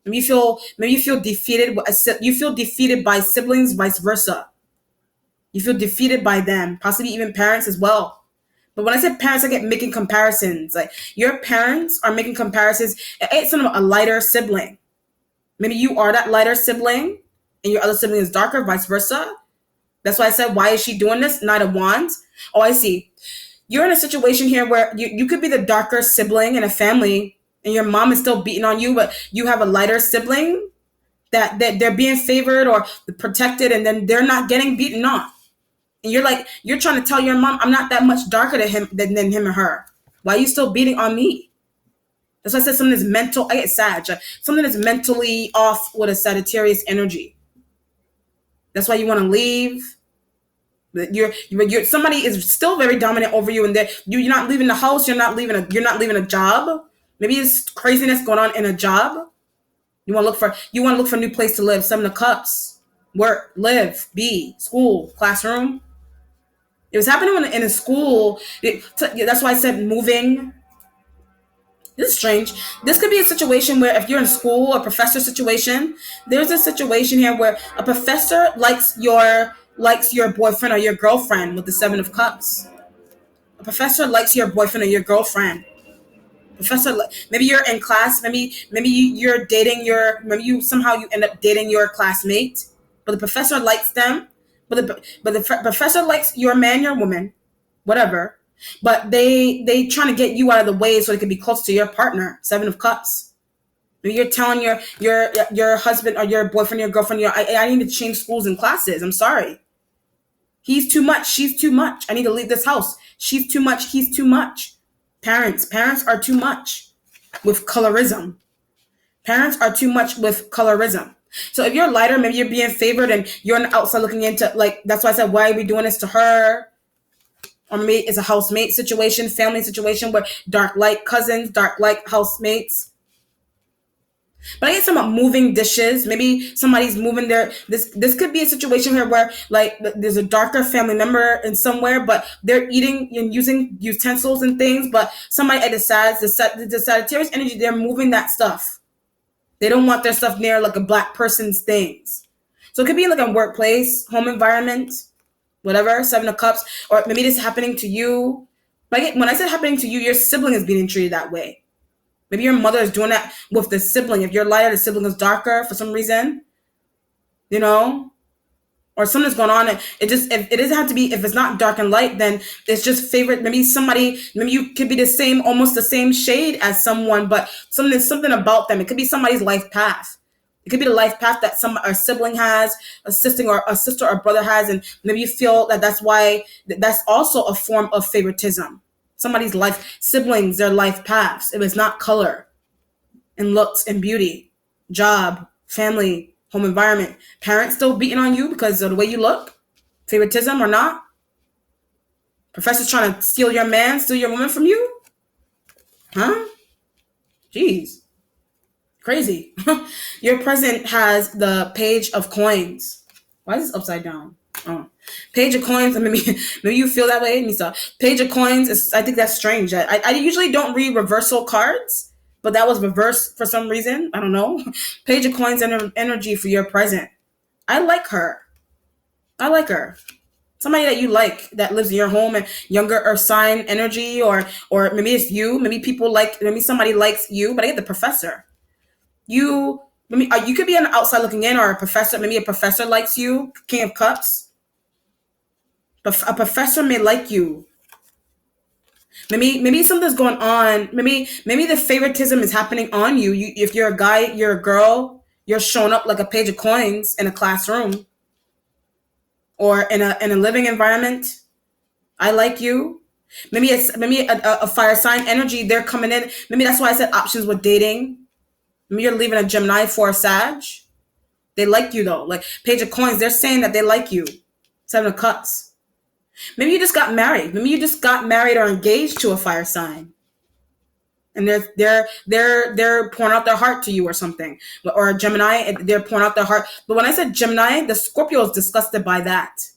Maybe you feel defeated. You feel defeated by siblings, vice versa. You feel defeated by them, possibly even parents as well. But when I said parents, I get making comparisons. Like your parents are making comparisons. It's sort of a lighter sibling. Maybe you are that lighter sibling, and your other sibling is darker, vice versa. That's why I said, why is she doing this? Knight of Wands. Oh, I see. You're in a situation here where you could be the darker sibling in a family, and your mom is still beating on you, but you have a lighter sibling that they're being favored or protected, and then they're not getting beaten on. And you're trying to tell your mom, I'm not that much darker than him or her. Why are you still beating on me? That's why I said something is mental. I get Sag. Something is mentally off with a Sagittarius energy. That's why you want to leave. You're somebody is still very dominant over you, and you're not leaving the house. You're not leaving a job. Maybe it's craziness going on in a job. You want to look for a new place to live. Seven of Cups, work, live, be, school, classroom. It was happening in a school. That's why I said moving. This is strange. This could be a situation where if you're in school, a professor situation, there's a situation here where a professor likes your boyfriend or your girlfriend with the Seven of Cups. A professor likes your boyfriend or your girlfriend. Professor, maybe you're in class. Maybe you're dating maybe you end up dating your classmate, but the professor likes them. But the professor likes your man, your woman, whatever. But they trying to get you out of the way so they can be close to your partner. Seven of Cups. Maybe you're telling your husband or your boyfriend, your girlfriend, I need to change schools and classes. I'm sorry. He's too much. She's too much. I need to leave this house. She's too much. He's too much. Parents are too much with colorism. Parents are too much with colorism. So if you're lighter, maybe you're being favored and you're on the outside looking into, like, that's why I said, why are we doing this to her? Or maybe it's a housemate situation, family situation where dark light cousins, dark light housemates. But I get some moving dishes. Maybe somebody's moving this could be a situation here where, like, there's a darker family member in somewhere, but they're eating and using utensils and things, but somebody decides the Sagittarius energy, they're moving that stuff. They don't want their stuff near like a black person's things. So it could be like a workplace, home environment, whatever, Seven of Cups, or maybe this is happening to you. But when I said happening to you, your sibling is being treated that way. Maybe your mother is doing that with the sibling. If you're lighter, the sibling is darker for some reason, or something's going on. It doesn't have to be, if it's not dark and light, then it's just favorite. Maybe you could be almost the same shade as someone, but something about them. It could be somebody's life path. It could be the life path that a sibling has, a sister or brother has, and maybe you feel that that's also a form of favoritism. Somebody's siblings, their life paths. If it's not color and looks and beauty, job, family, home environment, parents still beating on you because of the way you look, favoritism or not. Professors trying to steal your man, steal your woman from you? Huh? Jeez. Crazy. Your present has the Page of Coins. Why is this upside down? Oh. Page of Coins. Maybe you feel that way. Let me stop. Page of Coins. I think that's strange. I usually don't read reversal cards, but that was reversed for some reason. I don't know. Page of Coins energy for your present. I like her. Somebody that you like that lives in your home, and younger earth sign energy, or maybe it's you. Maybe somebody likes you, but I get the professor. You could be on the outside looking in, or maybe a professor likes you. King of Cups. A professor may like you. Maybe something's going on. Maybe the favoritism is happening on you. If you're a guy, you're a girl, you're showing up like a Page of Coins in a classroom or in a living environment. I like you. Maybe it's a fire sign energy. They're coming in. Maybe that's why I said options with dating. Maybe you're leaving a Gemini for a Sag. They like you though. Like Page of Coins, they're saying that they like you. Seven of Cups. Maybe you just got married. Maybe you just got married or engaged to a fire sign, and they're pouring out their heart to you or something. Or a Gemini, they're pouring out their heart. But when I said Gemini, the Scorpio is disgusted by that.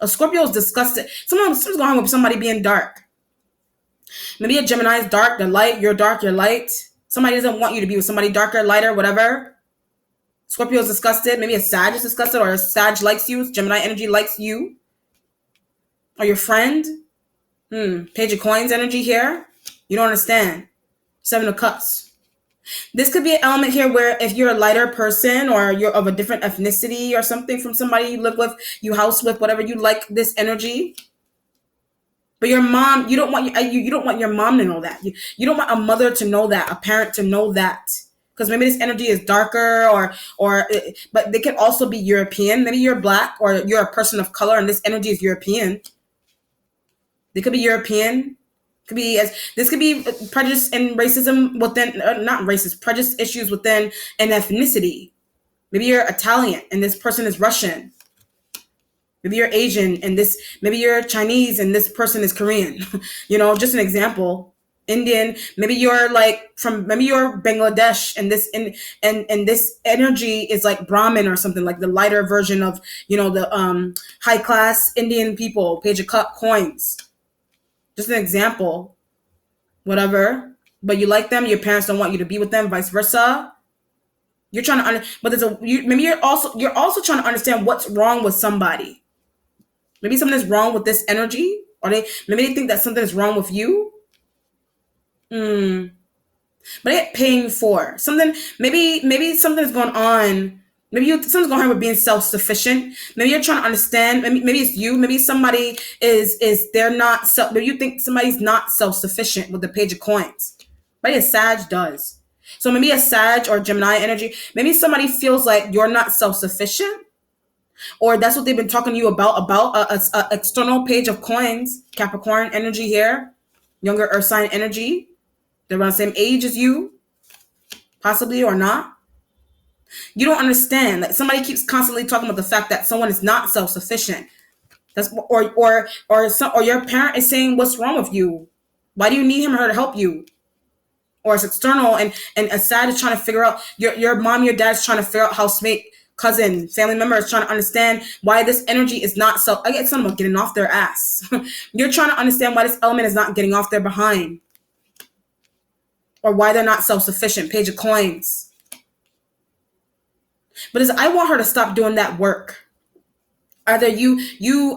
A Scorpio is disgusted. Someone's going on with somebody being dark. Maybe a Gemini is dark, they're light. You're dark, you're light. Somebody doesn't want you to be with somebody darker, lighter, whatever. Scorpio is disgusted. Maybe a Sag is disgusted, or a Sag likes you. Gemini energy likes you. Or your friend. Page of Coins energy here. You don't understand. Seven of Cups. This could be an element here where if you're a lighter person or you're of a different ethnicity or something from somebody you live with, you house with, whatever, you like this energy. But your mom, you don't want your mom to know that. You don't want a mother to know that, a parent to know that. Because maybe this energy is darker but they could also be European. Maybe you're black or you're a person of color and this energy is European. They could be European. This could be prejudice and racism within, not racist, prejudice issues within an ethnicity. Maybe you're Italian and this person is Russian. Maybe you're Asian and this, maybe you're Chinese and this person is Korean. Just an example. Indian, maybe you're like maybe you're Bangladesh and and this energy is like Brahmin or something, like the lighter version of, the high class Indian people, page of cup coins. Just an example. Whatever. But you like them, your parents don't want you to be with them, vice versa. You're trying to but maybe you're also trying to understand what's wrong with somebody. Maybe something is wrong with this energy, or maybe they think that something is wrong with you. But I get paying for something. Maybe something's going on. Maybe something's going on with being self-sufficient. Maybe you're trying to understand. Maybe it's you. Maybe somebody they're not. Maybe you think somebody's not self-sufficient with the page of coins. Maybe a Sag does. So maybe a Sag or Gemini energy. Maybe somebody feels like you're not self-sufficient, or that's what they've been talking to you about a external page of coins. Capricorn energy here, younger Earth sign energy. They're around the same age as you, possibly or not. You don't understand. Like, somebody keeps constantly talking about the fact that someone is not self-sufficient. That's or your parent is saying, "What's wrong with you? Why do you need him or her to help you?" Or it's external, and a Sag is trying to figure out, your mom, your dad's trying to figure out, housemate, cousin, family member is trying to understand why this energy is not I get something about getting off their ass. You're trying to understand why this element is not getting off their behind. Or why they're not self-sufficient. Page of coins. But I want her to stop doing that work. Either I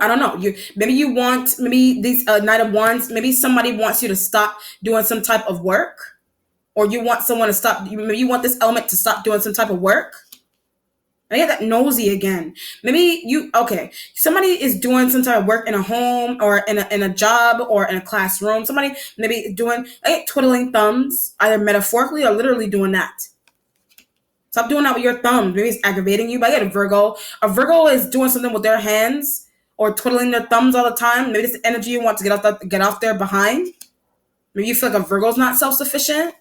don't know. Maybe these Knight of Wands, maybe somebody wants you to stop doing some type of work. Or you want someone to stop, maybe you want this element to stop doing some type of work. I get that nosy again. Maybe somebody is doing some type of work in a home or in a job or in a classroom. Somebody maybe twiddling thumbs, either metaphorically or literally doing that. Stop doing that with your thumbs. Maybe it's aggravating you. But I get a Virgo. A Virgo is doing something with their hands or twiddling their thumbs all the time. Maybe it's the energy you want to get off their behind. Maybe you feel like a Virgo's not self-sufficient.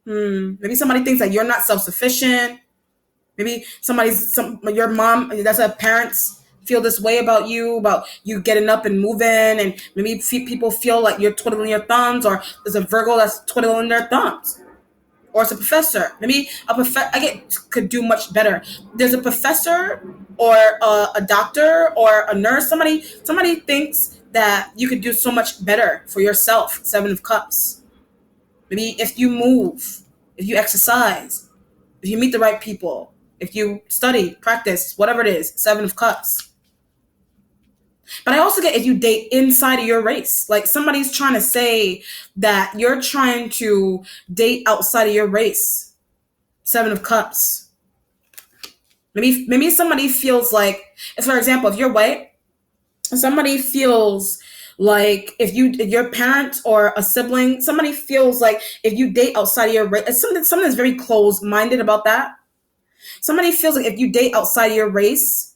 Maybe somebody thinks that you're not self-sufficient. Maybe your mom, that's how parents feel this way about you getting up and moving, and maybe people feel like you're twiddling your thumbs, or there's a Virgo that's twiddling their thumbs. Or it's a professor. Maybe could do much better. There's a professor or a doctor or a nurse. Somebody thinks that you could do so much better for yourself. 7 of Cups. Maybe if you move, if you exercise, if you meet the right people, if you study, practice, whatever it is, 7 of Cups. But I also get if you date inside of your race. Like, somebody's trying to say that you're trying to date outside of your race. 7 of Cups. Maybe somebody feels like, for example, if you're white, somebody feels like if your parent or a sibling, somebody feels like if you date outside of your race, something's very closed-minded about that. Somebody feels like if you date outside of your race,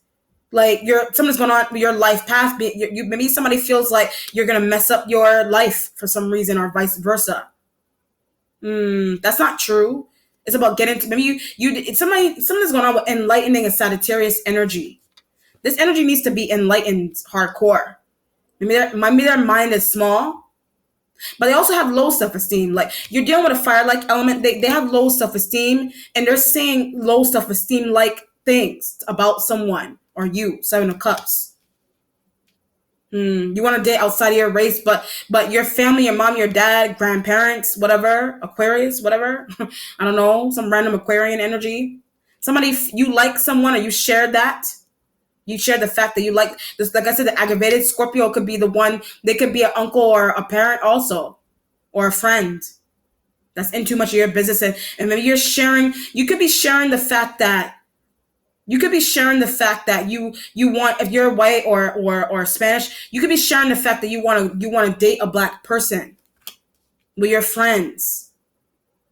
like something's going on with your life path. Maybe somebody feels like you're gonna mess up your life for some reason, or vice versa. That's not true. It's about getting to maybe something's going on with enlightening a Sagittarius energy. This energy needs to be enlightened hardcore. Maybe their mind is small, but they also have low self-esteem. Like, you're dealing with a fire-like element. They have low self-esteem, and they're saying low self-esteem like things about someone or you. 7 of Cups. You want to date outside of your race, but your family, your mom, your dad, grandparents, whatever, Aquarius, whatever. I don't know, some random Aquarian energy. Somebody, you like someone, or you share that. You share the fact that you like this. Like I said, the aggravated Scorpio could be the one. They could be an uncle or a parent also, or a friend that's in too much of your business. And maybe you're sharing. You could be sharing the fact that you want, if you're white or Spanish, you could be sharing the fact that you want to date a black person with your friends.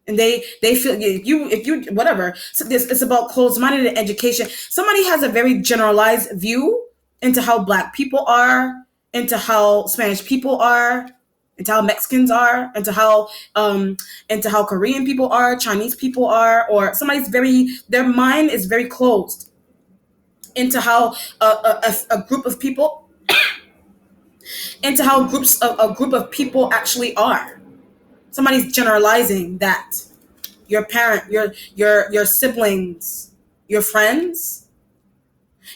And they feel if you whatever. So it's about closed-minded education. Somebody has a very generalized view into how black people are, into how Spanish people are, into how Mexicans are, into how Korean people are, Chinese people are, or their mind is very closed. into how a group of people, into how a group of people actually are. Somebody's generalizing that your parent, your siblings, your friends,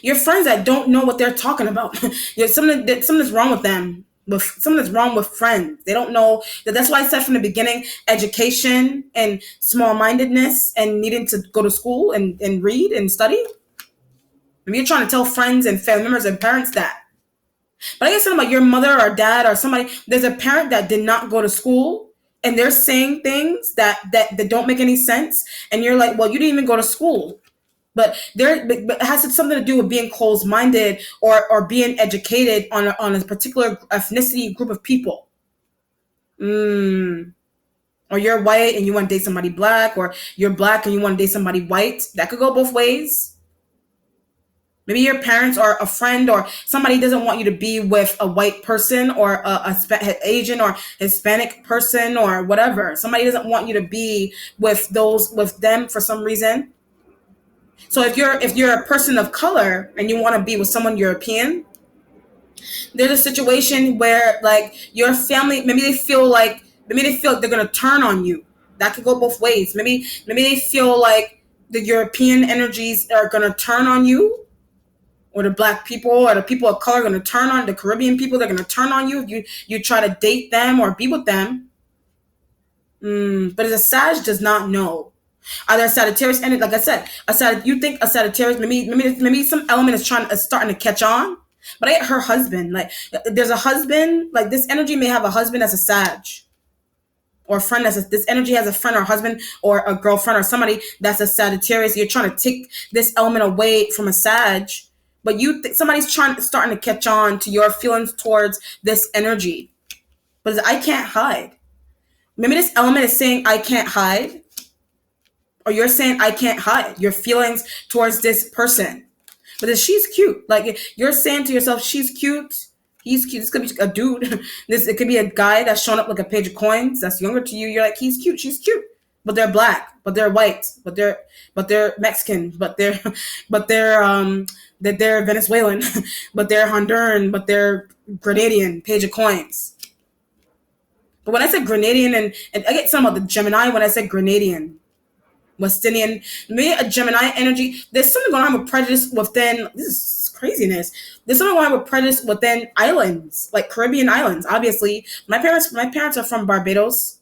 your friends that don't know what they're talking about. Something's wrong with them. With something's wrong with friends. They don't know that. That's why I said from the beginning, education and small mindedness and needing to go to school and read and study. Maybe you're trying to tell friends and family members and parents that. But I guess something about your mother or dad or somebody. There's a parent that did not go to school and they're saying things that don't make any sense. And you're like, well, you didn't even go to school. But it has something to do with being closed-minded or being educated on a particular ethnicity group of people. Or you're white and you want to date somebody black, or you're black and you want to date somebody white. That could go both ways. Maybe your parents or a friend or somebody doesn't want you to be with a white person or a Asian or Hispanic person or whatever. Somebody doesn't want you to be with them for some reason. So if you're a person of color and you want to be with someone European, there's a situation where like your family, maybe they feel like they're gonna turn on you. That could go both ways. Maybe they feel like the European energies are gonna turn on you, or the black people or the people of color are gonna turn on the Caribbean people. They're gonna turn on you if you try to date them or be with them. But as a Sag does not know. Either a Sagittarius, and like I said, you think a Sagittarius, maybe some element is starting to catch on. But I get her husband. Like there's a husband, like this energy may have a husband as a Sag. Or a friend this energy has a friend or a husband or a girlfriend or somebody that's a Sagittarius. You're trying to take this element away from a Sag, but somebody's starting to catch on to your feelings towards this energy. But I can't hide. Maybe this element is saying I can't hide. Or you're saying I can't hide your feelings towards this person. But she's cute. Like you're saying to yourself, she's cute. He's cute. This could be a dude. It could be a guy that's showing up like a page of coins that's younger to you. You're like, he's cute, she's cute. But they're black, but they're white, but they're Mexican, but they're Venezuelan, but they're Honduran, but they're Grenadian, page of coins. But when I said Grenadian, and I get some of the Gemini when I said Grenadian. West Indian, maybe a Gemini energy. There's something going on with prejudice within. This is craziness. There's something going on with prejudice within islands, like Caribbean islands. Obviously, my parents are from Barbados,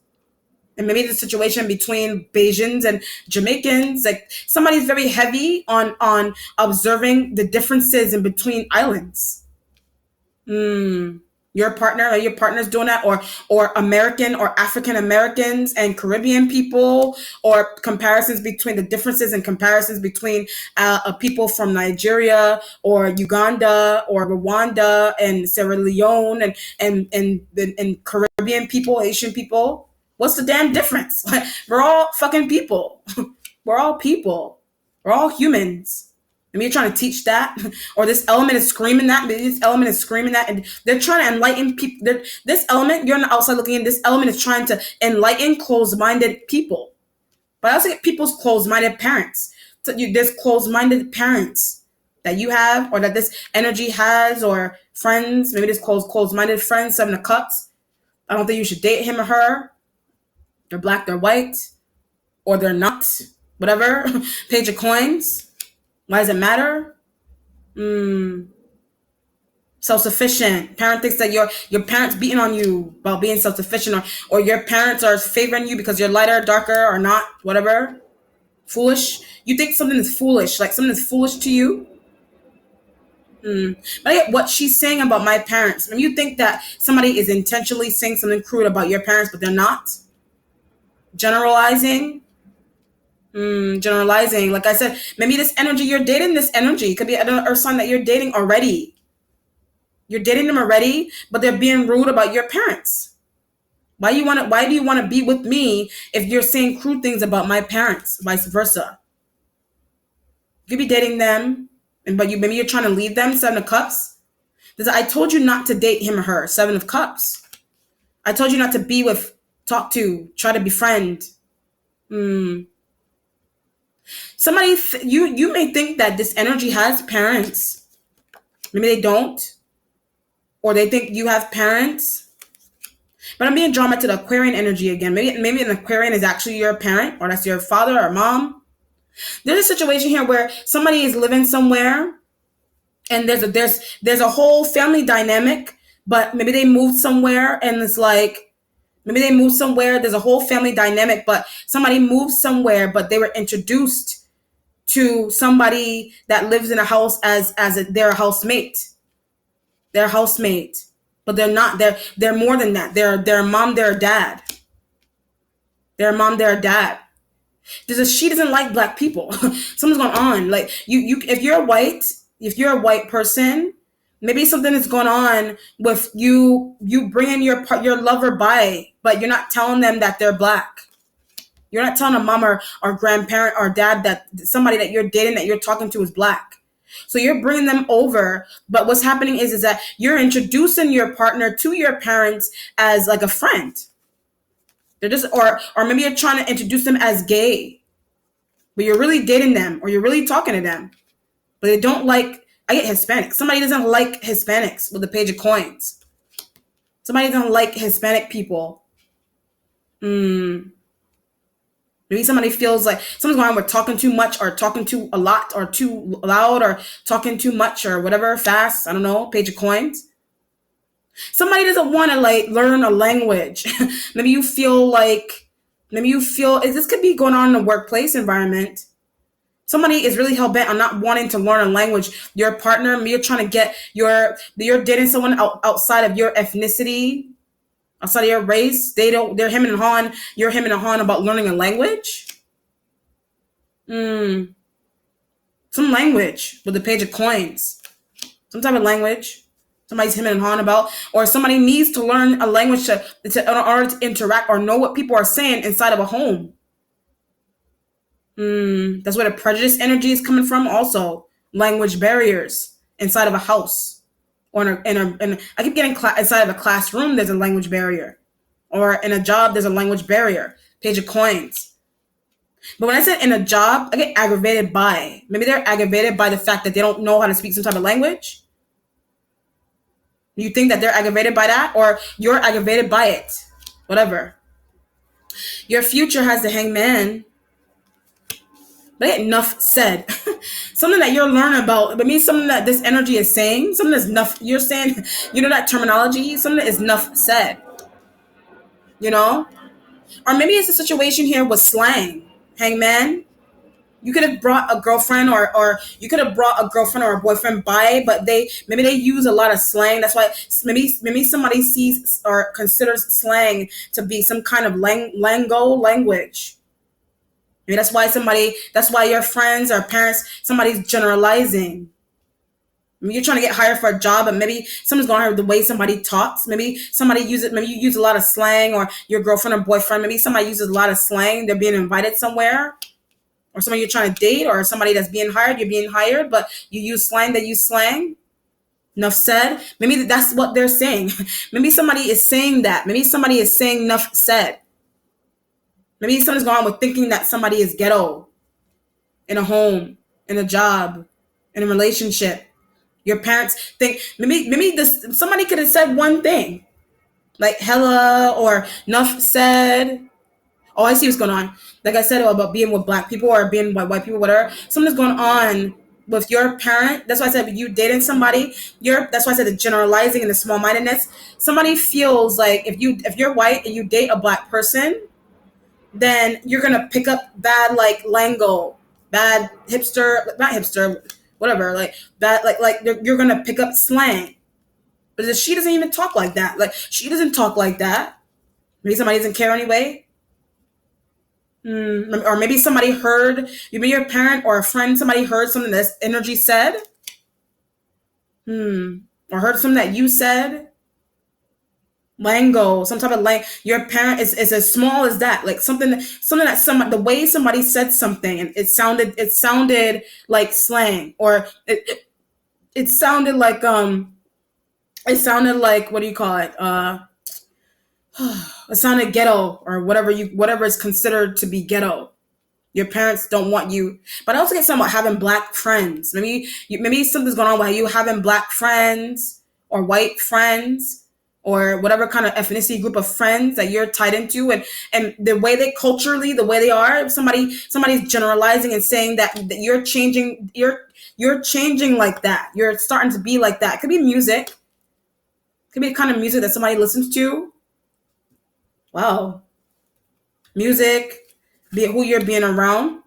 and maybe the situation between Bajans and Jamaicans, like somebody's very heavy on observing the differences in between islands. Your partner's doing that, or American or African Americans and Caribbean people, or comparisons between the differences and comparisons between people from Nigeria or Uganda or Rwanda and Sierra Leone and Caribbean people, Asian people. What's the damn difference? We're all fucking people. We're all people. We're all humans. I mean, you're trying to teach that, or this element is screaming that, this element is screaming that, and they're trying to enlighten people. This element, you're on the outside looking in, this element is trying to enlighten closed-minded people. But I also get people's closed-minded parents. So there's closed-minded parents that you have, or that this energy has, or friends, maybe this closed-minded friends, Seven of Cups. I don't think you should date him or her. They're black, they're white, or they're not, whatever. Page of coins. Why does it matter? Self-sufficient. Parent thinks that your parents beating on you about being self-sufficient, or your parents are favoring you because you're lighter, darker, or not, whatever. Foolish. You think something is foolish, like something is foolish to you. But I get what she's saying about my parents. When you think that somebody is intentionally saying something crude about your parents, but they're not. Generalizing. Generalizing. Like I said, maybe this energy, you're dating this energy. It could be an earth sign that you're dating already. You're dating them already, but they're being rude about your parents. Why do you want to be with me if you're saying crude things about my parents? Vice versa. You could be dating them, but maybe you're trying to leave them. Seven of Cups. I told you not to date him or her. Seven of Cups. I told you not to be with, talk to, try to befriend. You may think that this energy has parents. Maybe they don't, or they think you have parents. But I'm being drawn back to the Aquarian energy again. Maybe an Aquarian is actually your parent, or that's your father or mom. There's a situation here where somebody is living somewhere, and there's a whole family dynamic, but maybe they moved somewhere, and it's like maybe they moved somewhere. There's a whole family dynamic, but somebody moved somewhere, but they were introduced to somebody that lives in a house as their housemate. Their housemate, but they're not. They're more than that. They're mom, their dad. Their mom, their dad. She doesn't like black people. Something's going on. Like you if you're a white person, maybe something is going on with you. You bringing your lover by, but you're not telling them that they're black. You're not telling a mom or grandparent or dad that somebody that you're dating, that you're talking to, is black. So you're bringing them over, but what's happening is that you're introducing your partner to your parents as like a friend. They're just, or maybe you're trying to introduce them as gay, but you're really dating them, or you're really talking to them, but they don't like. I get Hispanics. Somebody doesn't like Hispanics with the Page of Coins. Somebody doesn't like Hispanic people. Maybe somebody feels like something's going on with talking too much, or talking too a lot, or too loud, or talking too much, or whatever, fast. I don't know. Page of Coins. Somebody doesn't want to like learn a language. maybe you feel this could be going on in a workplace environment. Somebody is really hell bent on not wanting to learn a language. Your partner, maybe you're trying to get you're dating someone outside of your ethnicity, outside of your race. They're him and Han. You're him and Han about learning a language. Some language with the Page of Coins. Some type of language. Somebody's him and Han about, or somebody needs to learn a language in order to interact or know what people are saying inside of a home. That's where the prejudice energy is coming from. Also, language barriers inside of a house, or I keep getting inside of a classroom. There's a language barrier, or in a job there's a language barrier. Page of Coins. But when I said in a job, I get aggravated by. Maybe they're aggravated by the fact that they don't know how to speak some type of language. You think that they're aggravated by that, or you're aggravated by it. Whatever. Your future has the Hangman. But enough said. Something that you're learning about, but means something that this energy is saying. Something that's enough. You're saying, that terminology. Something that is enough said. Or maybe it's a situation here with slang. Hangman. You could have brought a girlfriend, or you could have brought a girlfriend or a boyfriend by, but maybe they use a lot of slang. That's why maybe somebody sees or considers slang to be some kind of language. Maybe that's why your friends or parents, somebody's generalizing. Maybe you're trying to get hired for a job, and maybe someone's going to have the way somebody talks. Maybe maybe you use a lot of slang, or your girlfriend or boyfriend, maybe somebody uses a lot of slang. They're being invited somewhere. Or somebody you're trying to date, or somebody that's being hired, you're being hired, but you use slang, they use slang. Enough said. Maybe that's what they're saying. Maybe somebody is saying that. Maybe somebody is saying enough said. Maybe something's going on with thinking that somebody is ghetto in a home, in a job, in a relationship. Your parents think, maybe somebody could have said one thing, like hella or enough said. Oh, I see what's going on. Like I said about being with black people or being with white people, whatever. Something's going on with your parent. That's why I said you dating somebody. That's why I said the generalizing and the small mindedness. Somebody feels like if you're white and you date a black person, then you're gonna pick up bad like lingo, bad hipster, not hipster, whatever. Like bad like you're gonna pick up slang. But she doesn't even talk like that. Like she doesn't talk like that. Maybe somebody doesn't care anyway. Or maybe somebody heard, maybe your parent or a friend, somebody heard something this energy said. Or heard something that you said. Lango, some type of your parent is as small as that. Like something that the way somebody said something, and it sounded like slang, or it sounded like what do you call it? It sounded ghetto, or whatever is considered to be ghetto. Your parents don't want you. But I also get something about having black friends. Maybe something's going on with you having black friends or white friends or whatever kind of ethnicity group of friends that you're tied into, and the way they culturally, the way they are, somebody's generalizing and saying that you're changing, you're changing like that. You're starting to be like that. It could be music. It could be the kind of music that somebody listens to. Wow. Music, be who you're being around.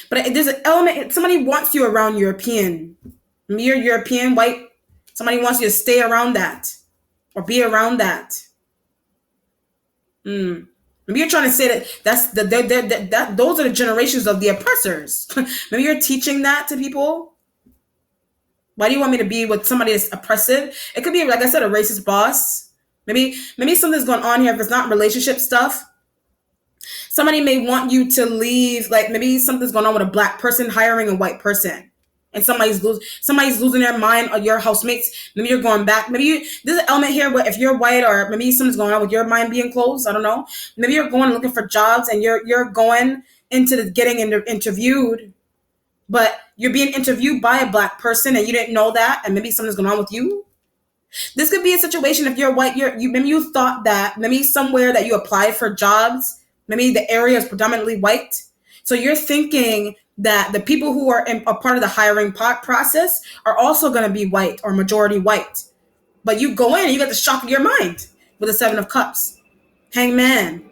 But there's an element, somebody wants you around European. You're European, white. Somebody wants you to stay around that or be around that. Maybe you're trying to say that those are the generations of the oppressors. Maybe you're teaching that to people. Why do you want me to be with somebody that's oppressive? It could be, like I said, a racist boss. Maybe something's going on here if it's not relationship stuff. Somebody may want you to leave, like maybe something's going on with a black person hiring a white person. And somebody's losing their mind, or your housemates. Maybe you're going back. There's an element here where if you're white, or maybe something's going on with your mind being closed. I don't know. Maybe you're going looking for jobs, and you're going into the getting interviewed, but you're being interviewed by a black person, and you didn't know that, and maybe something's going on with you. This could be a situation if you're white. Maybe you thought that maybe somewhere that you applied for jobs, maybe the area is predominantly white, so you're thinking that the people who are a part of the hiring process are also going to be white or majority white. But you go in and you get the shock of your mind with the Seven of Cups. Hangman.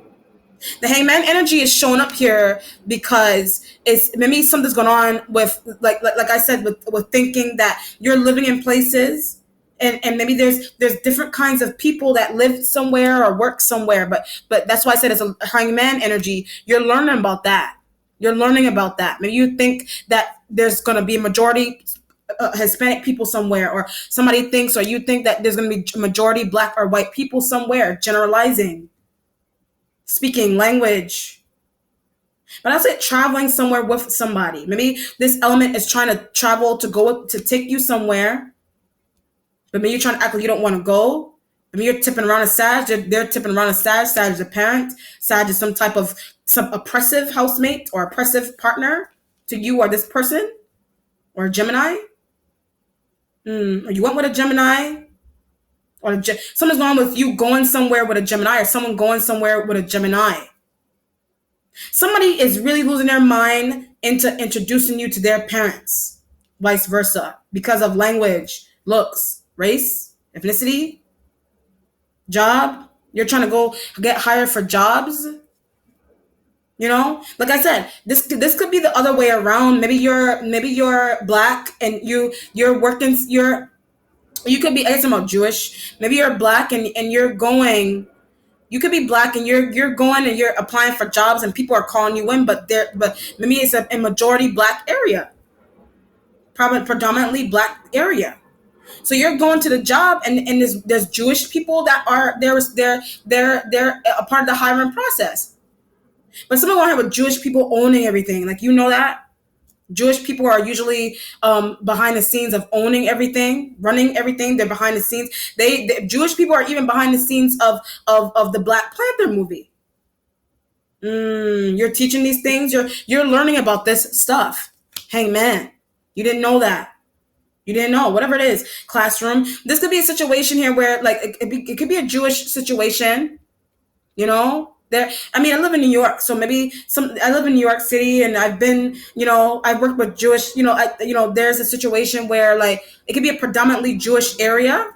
The hangman energy is showing up here because it's maybe something's going on with, like I said, with thinking that you're living in places, and maybe there's different kinds of people that live somewhere or work somewhere, but that's why I said it's a hangman energy. You're learning about that. Maybe you think that there's going to be a majority Hispanic people somewhere, or somebody thinks, or you think that there's going to be majority black or white people somewhere, generalizing, speaking language. But I'll say traveling somewhere with somebody. Maybe this element is trying to travel to take you somewhere, but maybe you're trying to act like you don't want to go. Maybe you're tipping around a Sag. They're tipping around a Sag. Sag is a parent. Sag is some oppressive housemate or oppressive partner to you or this person, or a Gemini. Or you went with a Gemini, or something's going on with you going somewhere with a Gemini, or someone going somewhere with a Gemini. Somebody is really losing their mind into introducing you to their parents, vice versa, because of language, looks, race, ethnicity, job. You're trying to go get hired for jobs. Like I said, this could be the other way around. Maybe you're black and you're working. You could be, I guess I'm about Jewish. Maybe you're black and you're going. You could be black and you're going and you're applying for jobs and people are calling you in, but maybe it's a majority black area, probably predominantly black area. So you're going to the job and there's Jewish people that are they're a part of the hiring process. But someone gonna have Jewish people owning everything, like that. Jewish people are usually behind the scenes of owning everything, running everything. They're behind the scenes. Jewish people are even behind the scenes of the Black Panther movie. You're teaching these things. You're learning about this stuff. Hangman, you didn't know that. You didn't know. Whatever it is, classroom. This could be a situation here where, like, it could be a Jewish situation. I live in New York, so maybe I live in New York City, and I've been, I work with Jewish, there's a situation where, like, it could be a predominantly Jewish area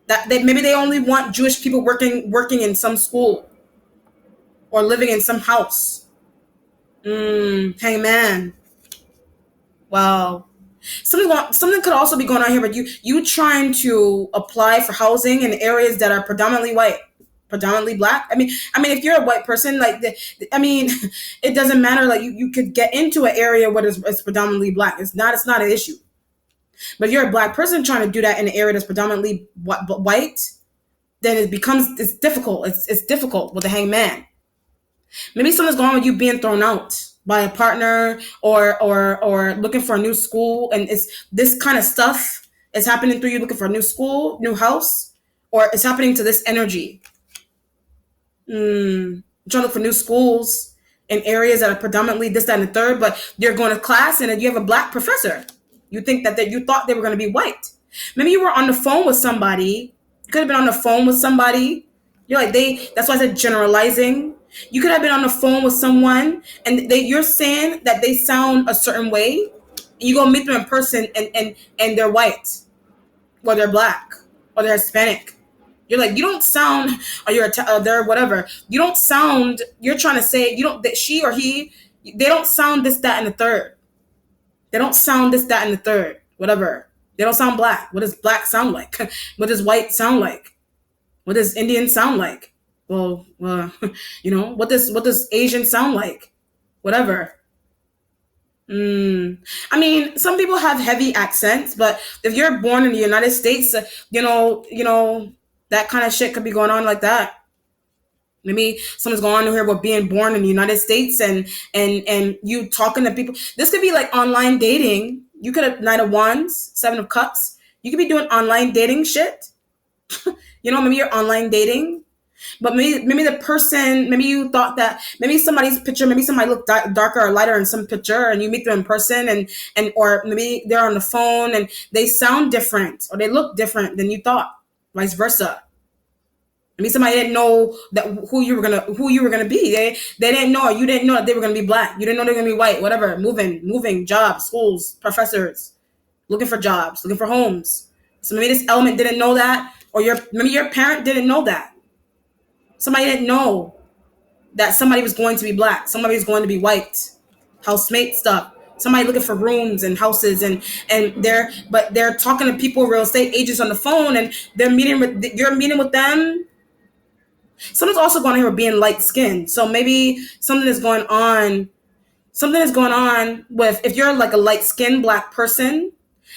that maybe they only want Jewish people working in some school or living in some house. Hangman. Wow. Something could also be going on here, but you trying to apply for housing in areas that are predominantly white, predominantly black. I mean, if you're a white person, like, it doesn't matter. Like, you could get into an area where it's predominantly black. It's not an issue. But if you're a black person trying to do that in an area that's predominantly white, then it's difficult. It's difficult with the hangman. Maybe something's going on with you being thrown out by a partner or looking for a new school, and it's this kind of stuff is happening through you looking for a new school, new house, or it's happening to this energy. Trying to look for new schools, in areas that are predominantly this, that, and the third, but you're going to class and you have a black professor. You think that you thought they were going to be white. Maybe you were on the phone with somebody. You could have been on the phone with somebody. You're like that's why I said generalizing. You could have been on the phone with someone and you're saying that they sound a certain way. You go meet them in person and they're white or they're black or they're Hispanic. You're like, you don't sound, or they're whatever. You don't sound. You're trying to say you don't. That she or he, they don't sound this, that, and the third. They don't sound this, that, and the third. Whatever. They don't sound black. What does black sound like? What does white sound like? What does Indian sound like? Well, what does Asian sound like? Whatever. I mean, some people have heavy accents, but if you're born in the United States, that kind of shit could be going on like that. Maybe someone's going on here with being born in the United States and you talking to people. This could be like online dating. You could have Knight of Wands, Seven of Cups. You could be doing online dating shit. Maybe you're online dating. But maybe the person, maybe you thought that maybe somebody's picture, maybe somebody looked darker or lighter in some picture, and you meet them in person, and or maybe they're on the phone and they sound different or they look different than you thought, vice versa. Maybe somebody didn't know that who you were gonna be. They didn't know, or you didn't know that they were gonna be black. You didn't know they were gonna be white. Whatever, moving, jobs, schools, professors, looking for jobs, looking for homes. So maybe this element didn't know that, or maybe your parent didn't know that. Somebody didn't know that somebody was going to be black. Somebody was going to be white. Housemate stuff. Somebody looking for rooms and houses and they're talking to people, real estate agents on the phone, and you're meeting with them. Someone's also going on here with being light skinned. So maybe something is going on. Something is going on with, if you're like a light skinned black person,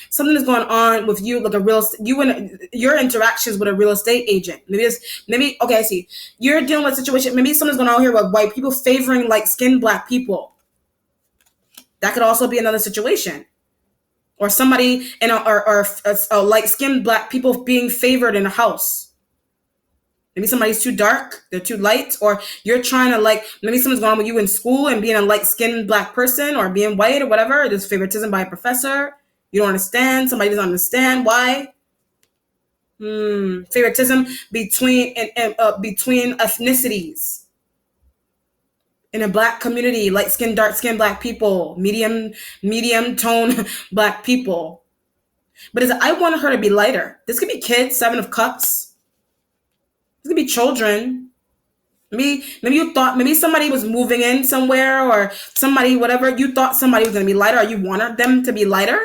something is going on with you, like your interactions with a real estate agent. Okay, I see. You're dealing with a situation. Maybe something's going on here with white people favoring light skinned black people. That could also be another situation. Or somebody or light skinned black people being favored in a house. Maybe somebody's too dark, they're too light, or you're trying to maybe someone's going on with you in school and being a light skinned black person or being white or whatever. There's favoritism by a professor. You don't understand. Somebody doesn't understand why. Favoritism between ethnicities in a black community, light skin, dark skin black people, medium tone black people. But I want her to be lighter. This could be kids, Seven of Cups. This could be children. Maybe you thought maybe somebody was moving in somewhere or somebody, whatever. You thought somebody was going to be lighter, or you wanted them to be lighter.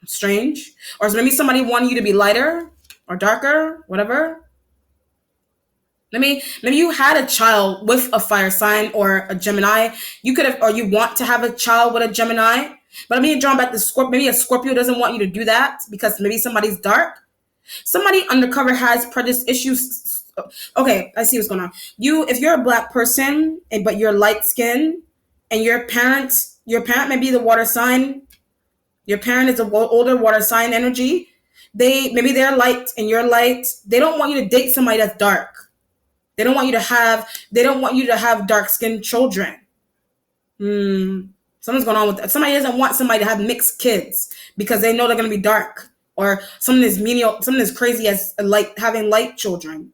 Strange. Or maybe somebody wanted you to be lighter or darker, whatever. Maybe you had a child with a fire sign or a Gemini. You could have, or you want to have a child with a Gemini. But I'm being drawn back to Scorpio. Maybe a Scorpio doesn't want you to do that because maybe somebody's dark. Somebody undercover has prejudice issues. Okay, I see what's going on. If you're a black person but you're light skinned and your parent may be the water sign. Your parent is an older water sign energy. Maybe they're light and you're light. They don't want you to date somebody that's dark. They don't want you to have dark-skinned children. Something's going on with that. Somebody doesn't want somebody to have mixed kids because they know they're going to be dark, or something as crazy as having light children.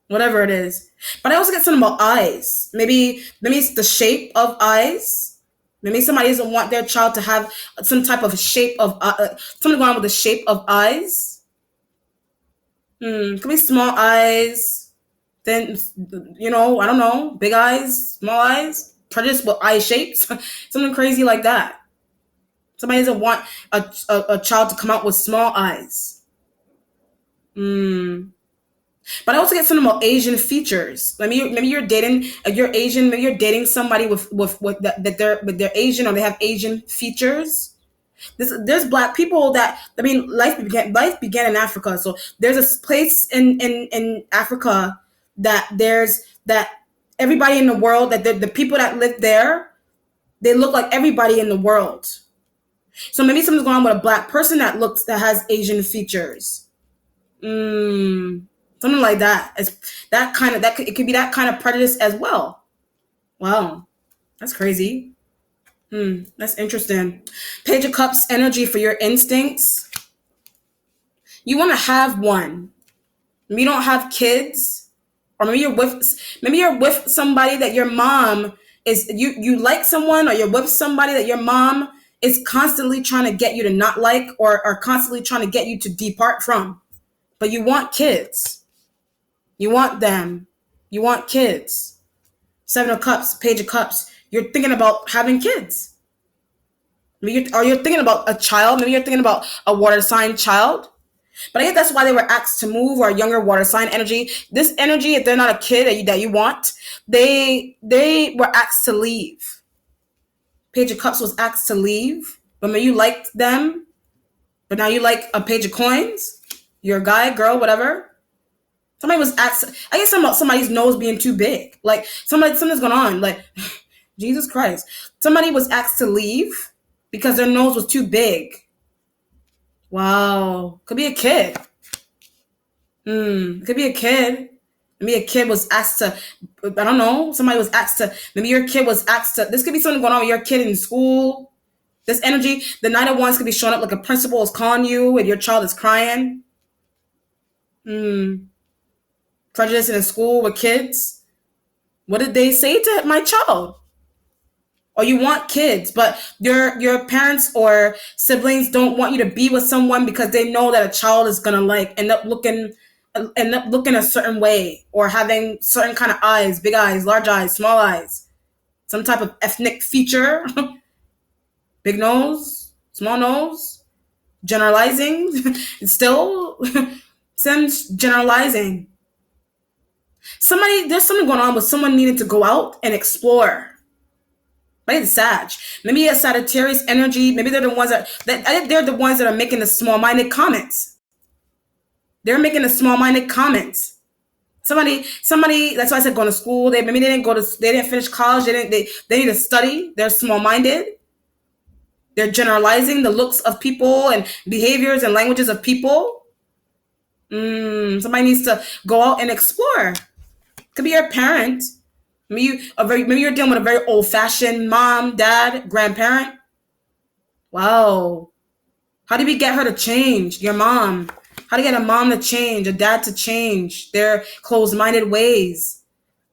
Whatever it is. But I also get something about eyes. Maybe it's the shape of eyes. Maybe somebody doesn't want their child to have some type of shape of something going on with the shape of eyes. Could be small eyes. Then I don't know, big eyes, small eyes, prejudice with eye shapes, something crazy like that. Somebody doesn't want a child to come out with small eyes. But I also get something about Asian features. Maybe you're dating, you're Asian. Maybe you're dating somebody with they're Asian or they have Asian features. There's black people life began in Africa. So there's a place in Africa that everybody in the world, that the people that live there, they look like everybody in the world. So maybe something's going on with a black person that has Asian features. Something like that. It's that kind of it could be that kind of prejudice as well. Wow, that's crazy. That's interesting. Page of Cups energy for your instincts. You want to have one. Maybe you don't have kids, or maybe you're with somebody that your mom is you like someone, or you're with somebody that your mom is constantly trying to get you to not like, or constantly trying to get you to depart from. But you want kids. You want them. You want kids. Seven of Cups, Page of Cups. You're thinking about having kids. Or you're thinking about a child. Maybe you're thinking about a water sign child. But I guess that's why they were asked to move, or a younger water sign energy. This energy, if they're not a kid that you want, they were asked to leave. Page of Cups was asked to leave. But maybe you liked them, but now you like a Page of Coins. You're a guy, girl, whatever. Somebody was asked. I guess about somebody's nose being too big. Like something's going on. Like Jesus Christ. Somebody was asked to leave because their nose was too big. Wow. Could be a kid. Could be a kid. Maybe a kid was asked to, I don't know, somebody was asked to, maybe your kid was asked to, this could be something going on with your kid in school. This energy, the Knight of Wands could be showing up like a principal is calling you and your child is crying. Prejudice in a school with kids. What did they say to my child? Or you want kids, but your parents or siblings don't want you to be with someone because they know that a child is gonna like end up looking a certain way, or having certain kind of eyes, big eyes, large eyes, small eyes, some type of ethnic feature, big nose, small nose, generalizing, still, Sims generalizing. There's something going on with someone needing to go out and explore. Maybe it's Sag. Maybe a Sagittarius energy. Maybe they're the ones they're the ones that are making the small-minded comments. They're making the small-minded comments. Somebody. That's why I said going to school. Maybe they didn't finish college. They need to study. They're small-minded. They're generalizing the looks of people and behaviors and languages of people. Somebody needs to go out and explore. Could be your parent. Maybe you're dealing with a very old-fashioned mom, dad, grandparent. Wow. How do we get her to change? Your mom. How do you get a mom to change, a dad to change their closed-minded ways?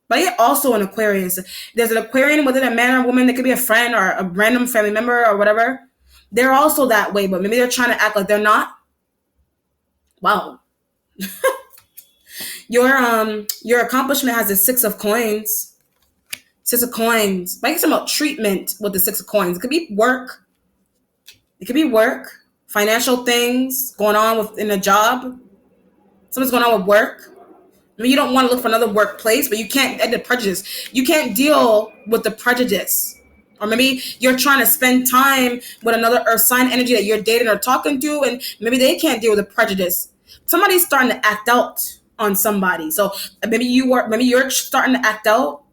But yet also an Aquarius. There's an Aquarian within a man or woman. That could be a friend or a random family member or whatever. They're also that way, but maybe they're trying to act like they're not. Wow. Your accomplishment has the Six of Coins. Six of Coins. Like some about treatment with the Six of Coins. It could be work. Financial things going on within a job. Something's going on with work. I mean, you don't want to look for another workplace, but you can't add the prejudice. You can't deal with the prejudice. Or maybe you're trying to spend time with another earth sign energy that you're dating or talking to, and maybe they can't deal with the prejudice. Somebody's starting to act out on somebody. So maybe you're starting to act out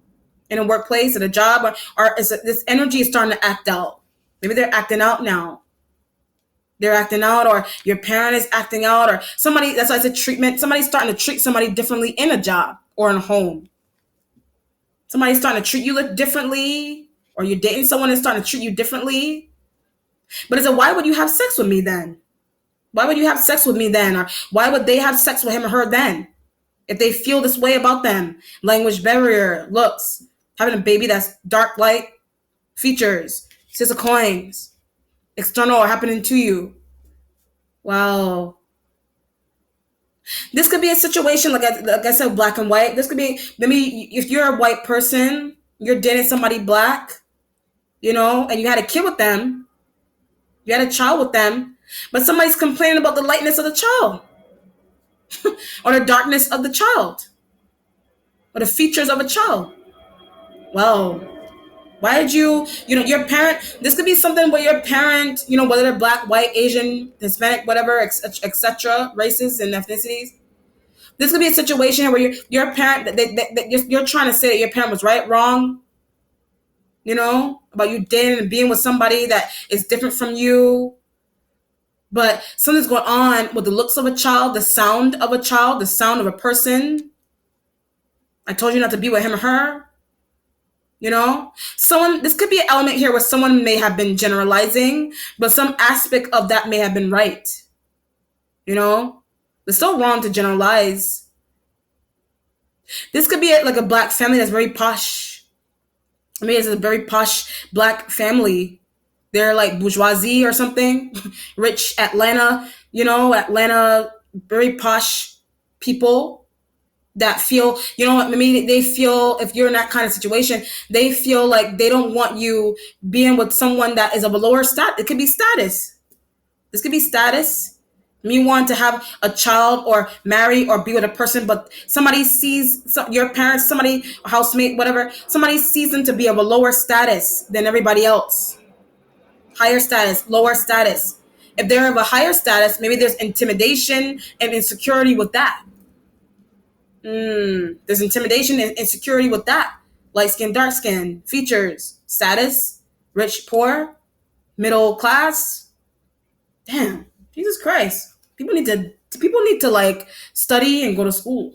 in a workplace, at a job, or this energy is starting to act out. Maybe they're acting out now. They're acting out, or your parent is acting out, or somebody, that's why I said treatment. Somebody's starting to treat somebody differently in a job or in a home. Somebody's starting to treat you differently, or you're dating someone that's starting to treat you differently. But it's why would you have sex with me then? Why would you have sex with me then? Or why would they have sex with him or her then? If they feel this way about them. Language barrier, looks, having a baby that's dark, light, features, Six of Coins, external or happening to you. Wow. This could be a situation, like I said, black and white. This could be, maybe if you're a white person, you're dating somebody black, and you had a kid with them, you had a child with them, but somebody's complaining about the lightness of the child or the darkness of the child or the features of a child. Well, why did your parent, this could be something where your parent, whether they're black, white, Asian, Hispanic, whatever, etc., races and ethnicities. This could be a situation where your parent, that you're trying to say that your parent was right, wrong, about you dating and being with somebody that is different from you. But something's going on with the looks of a child, the sound of a child, the sound of a person. I told you not to be with him or her. You know, someone, this could be an element here where someone may have been generalizing, but some aspect of that may have been right. You know, it's still wrong to generalize. This could be like a black family that's very posh. I mean, it's a very posh black family. They're like bourgeoisie or something, rich Atlanta, Atlanta, very posh people that feel, maybe they feel, if you're in that kind of situation, they feel like they don't want you being with someone that is of a lower stat. It could be status. This could be status. Me want to have a child or marry or be with a person, but somebody sees your parents, somebody, housemate, whatever, somebody sees them to be of a lower status than everybody else. Higher status, lower status. If they're of a higher status, maybe there's intimidation and insecurity with that. There's intimidation and insecurity with that. Light skin, dark skin, features, status, rich, poor, middle class. Damn, Jesus Christ. People need to like study and go to school,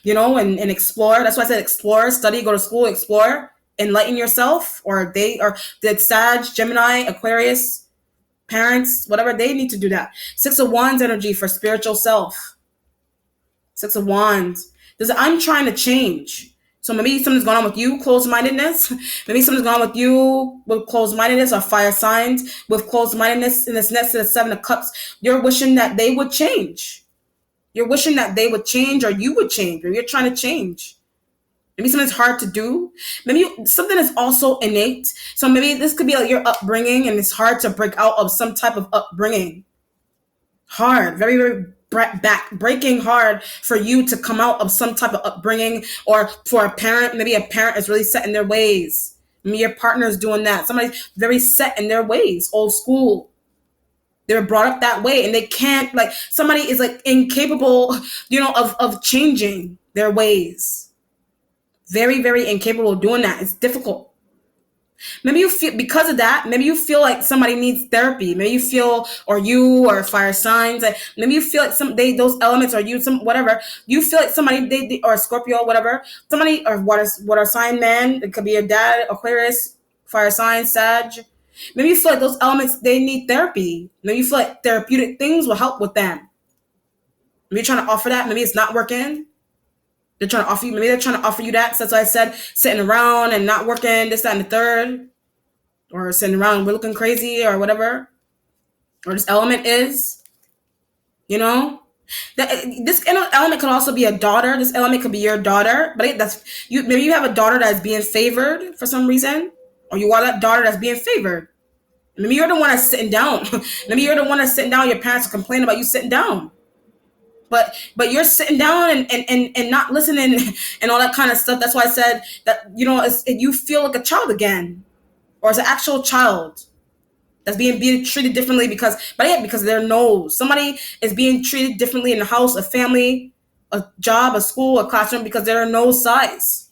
and explore. That's why I said explore, study, go to school, explore, enlighten yourself, or the Sag, Gemini, Aquarius, parents, whatever, they need to do that. Six of Wands energy for spiritual self. Six of Wands. I'm trying to change. So maybe something's going on with you, closed-mindedness. Maybe something's going on with you with closed-mindedness or fire signs with closed-mindedness in this next to the Seven of Cups. You're wishing that they would change. You're wishing that they would change or you would change or you're trying to change. Maybe something's hard to do. Maybe something is also innate. So maybe this could be like your upbringing and it's hard to break out of some type of upbringing. Hard, very, very breaking hard for you to come out of some type of upbringing, or for a parent, maybe a parent is really set in their ways. Maybe your partner is doing that. Somebody's very set in their ways, old school. They were brought up that way and they can't, like, somebody is like incapable, of changing their ways. Very, very incapable of doing that. It's difficult. Maybe you feel, because of that, maybe you feel like somebody needs therapy. Maybe you feel, or you, or fire signs, like maybe you feel like those elements, or you, some whatever, you feel like somebody, they or Scorpio, whatever, somebody, or water sign man, it could be your dad, Aquarius, fire sign, Sag. Maybe you feel like those elements, they need therapy. Maybe you feel like therapeutic things will help with them. Maybe you're trying to offer that. Maybe it's not working. They're trying to offer you, maybe they're trying to offer you that. So that's why I said sitting around and not working, this, that, and the third. Or sitting around and we're looking crazy or whatever. Or this element is, this element could also be a daughter. This element could be your daughter. But that's you. Maybe you have a daughter that's being favored for some reason. Or you are that daughter that's being favored. Maybe you're the one that's sitting down. Maybe you're the one that's sitting down. Your parents are complaining about you sitting down. But you're sitting down and not listening and all that kind of stuff. That's why I said that, you feel like a child again, or as an actual child that's being treated differently because of their nose. Somebody is being treated differently in the house, a family, a job, a school, a classroom, because they're nose size,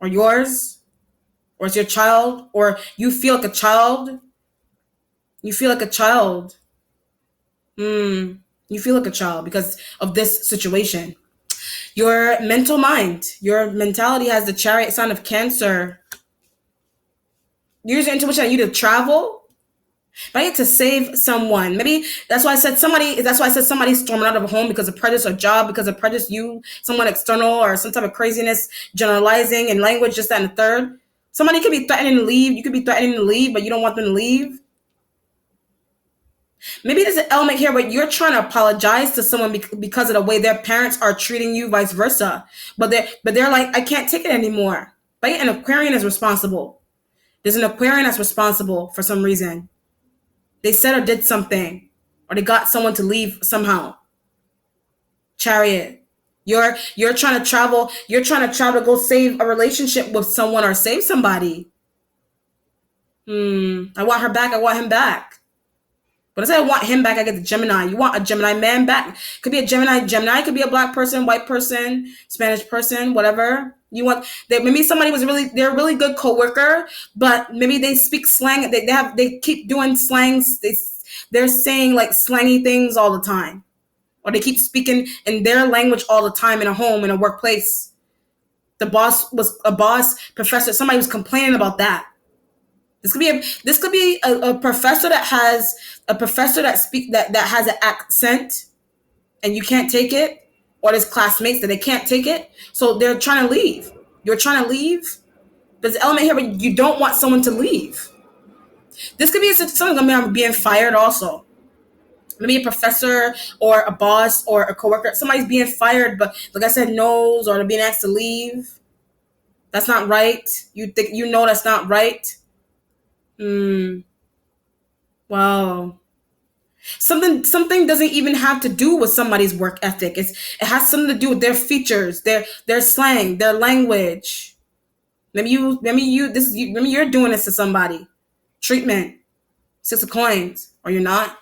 or yours, or it's your child, or you feel like a child. You feel like a child. You feel like a child because of this situation. Your mental mind, your mentality has the Chariot sign of Cancer. Use your intuition on you to travel, right? To save someone. Maybe that's why I said somebody storming out of a home because of prejudice, or job because of prejudice, someone external, or some type of craziness, generalizing in language, just that and the third. Somebody could be threatening to leave. You could be threatening to leave, but you don't want them to leave. Maybe there's an element here where you're trying to apologize to someone because of the way their parents are treating you, vice versa. But they're like, I can't take it anymore. Right? An Aquarian is responsible. There's an Aquarian that's responsible for some reason. They said or did something, or they got someone to leave somehow. Chariot. You're trying to travel. You're trying to travel to go save a relationship with someone or save somebody. I want her back. I want him back. But I say I want him back, I get the Gemini. You want a Gemini man back. Could be a Gemini. Gemini could be a black person, white person, Spanish person, whatever. You want maybe somebody they're a really good coworker, but maybe they speak slang. They keep doing slangs. They're saying like slangy things all the time, or they keep speaking in their language all the time in a home, in a workplace. The boss was a boss, professor, somebody was complaining about that. This could be a professor that has a professor that speak that has an accent and you can't take it, or there's classmates that they can't take it, so they're trying to leave. You're trying to leave. There's an element here where you don't want someone to leave. This could be someone gonna be being fired also. Maybe a professor or a boss or a coworker. Somebody's being fired, but like I said, knows, or they're being asked to leave. That's not right. You think you know that's not right. Hmm. Wow. Something doesn't even have to do with somebody's work ethic. It has something to do with their features, their slang, their language. Maybe you're doing this to somebody. Treatment, 6 of coins, or you're not,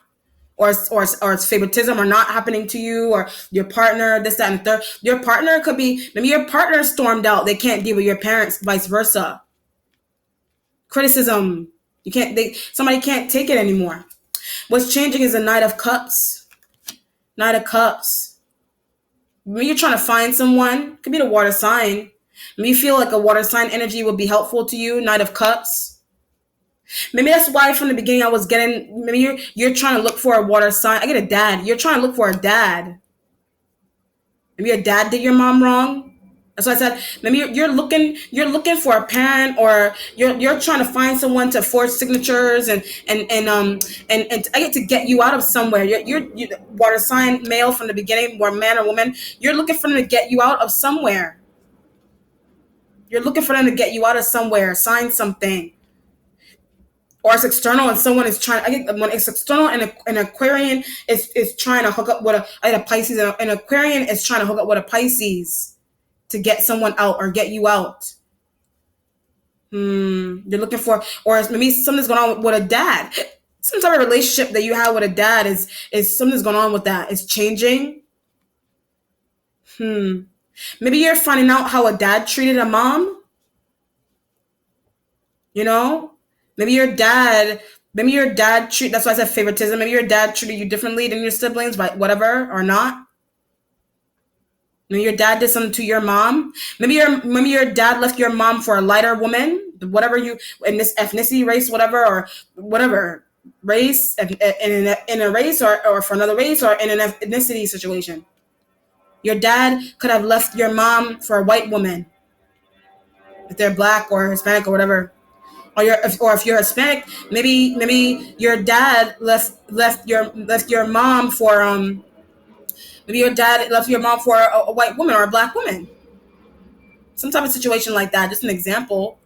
or it's favoritism, or not happening to you, or your partner, this, that, and the third. Your partner could be, maybe your partner stormed out. They can't deal with your parents, vice versa. Criticism. Somebody can't take it anymore. What's changing is the Knight of Cups. Knight of Cups. Maybe you're trying to find someone. Could be the water sign. Maybe you feel like a water sign energy would be helpful to you. Knight of Cups. Maybe that's why from the beginning I was getting. Maybe you're trying to look for a water sign. I get a dad. You're trying to look for a dad. Maybe your dad did your mom wrong. That's why I said maybe you're looking for a parent, or you're trying to find someone to forge signatures and I get to get you out of somewhere. You're water sign male from the beginning, or man or woman. You're looking for them to get you out of somewhere. You're looking for them to get you out of somewhere. Sign something. Or it's external and someone is trying. I get when it's external and an Aquarian is trying to hook up with I had a Pisces, and an Aquarian is trying to hook up with a Pisces to get someone out or get you out. You're looking for, or maybe something's going on with a dad. Some type of relationship that you have with a dad is something's going on with that. It's changing. Maybe you're finding out how a dad treated a mom. You know, maybe your dad. That's why I said favoritism. Maybe your dad treated you differently than your siblings, but whatever, or not. Maybe your dad did something to your mom. Maybe your dad left your mom for a lighter woman, whatever you in this ethnicity, race, whatever, or whatever race in a race, or for another race, or in an ethnicity situation. Your dad could have left your mom for a white woman if they're black or Hispanic or whatever. Or if you're Hispanic, maybe your dad left your mom for maybe your dad left your mom for a white woman or a black woman. Some type of situation like that. Just an example,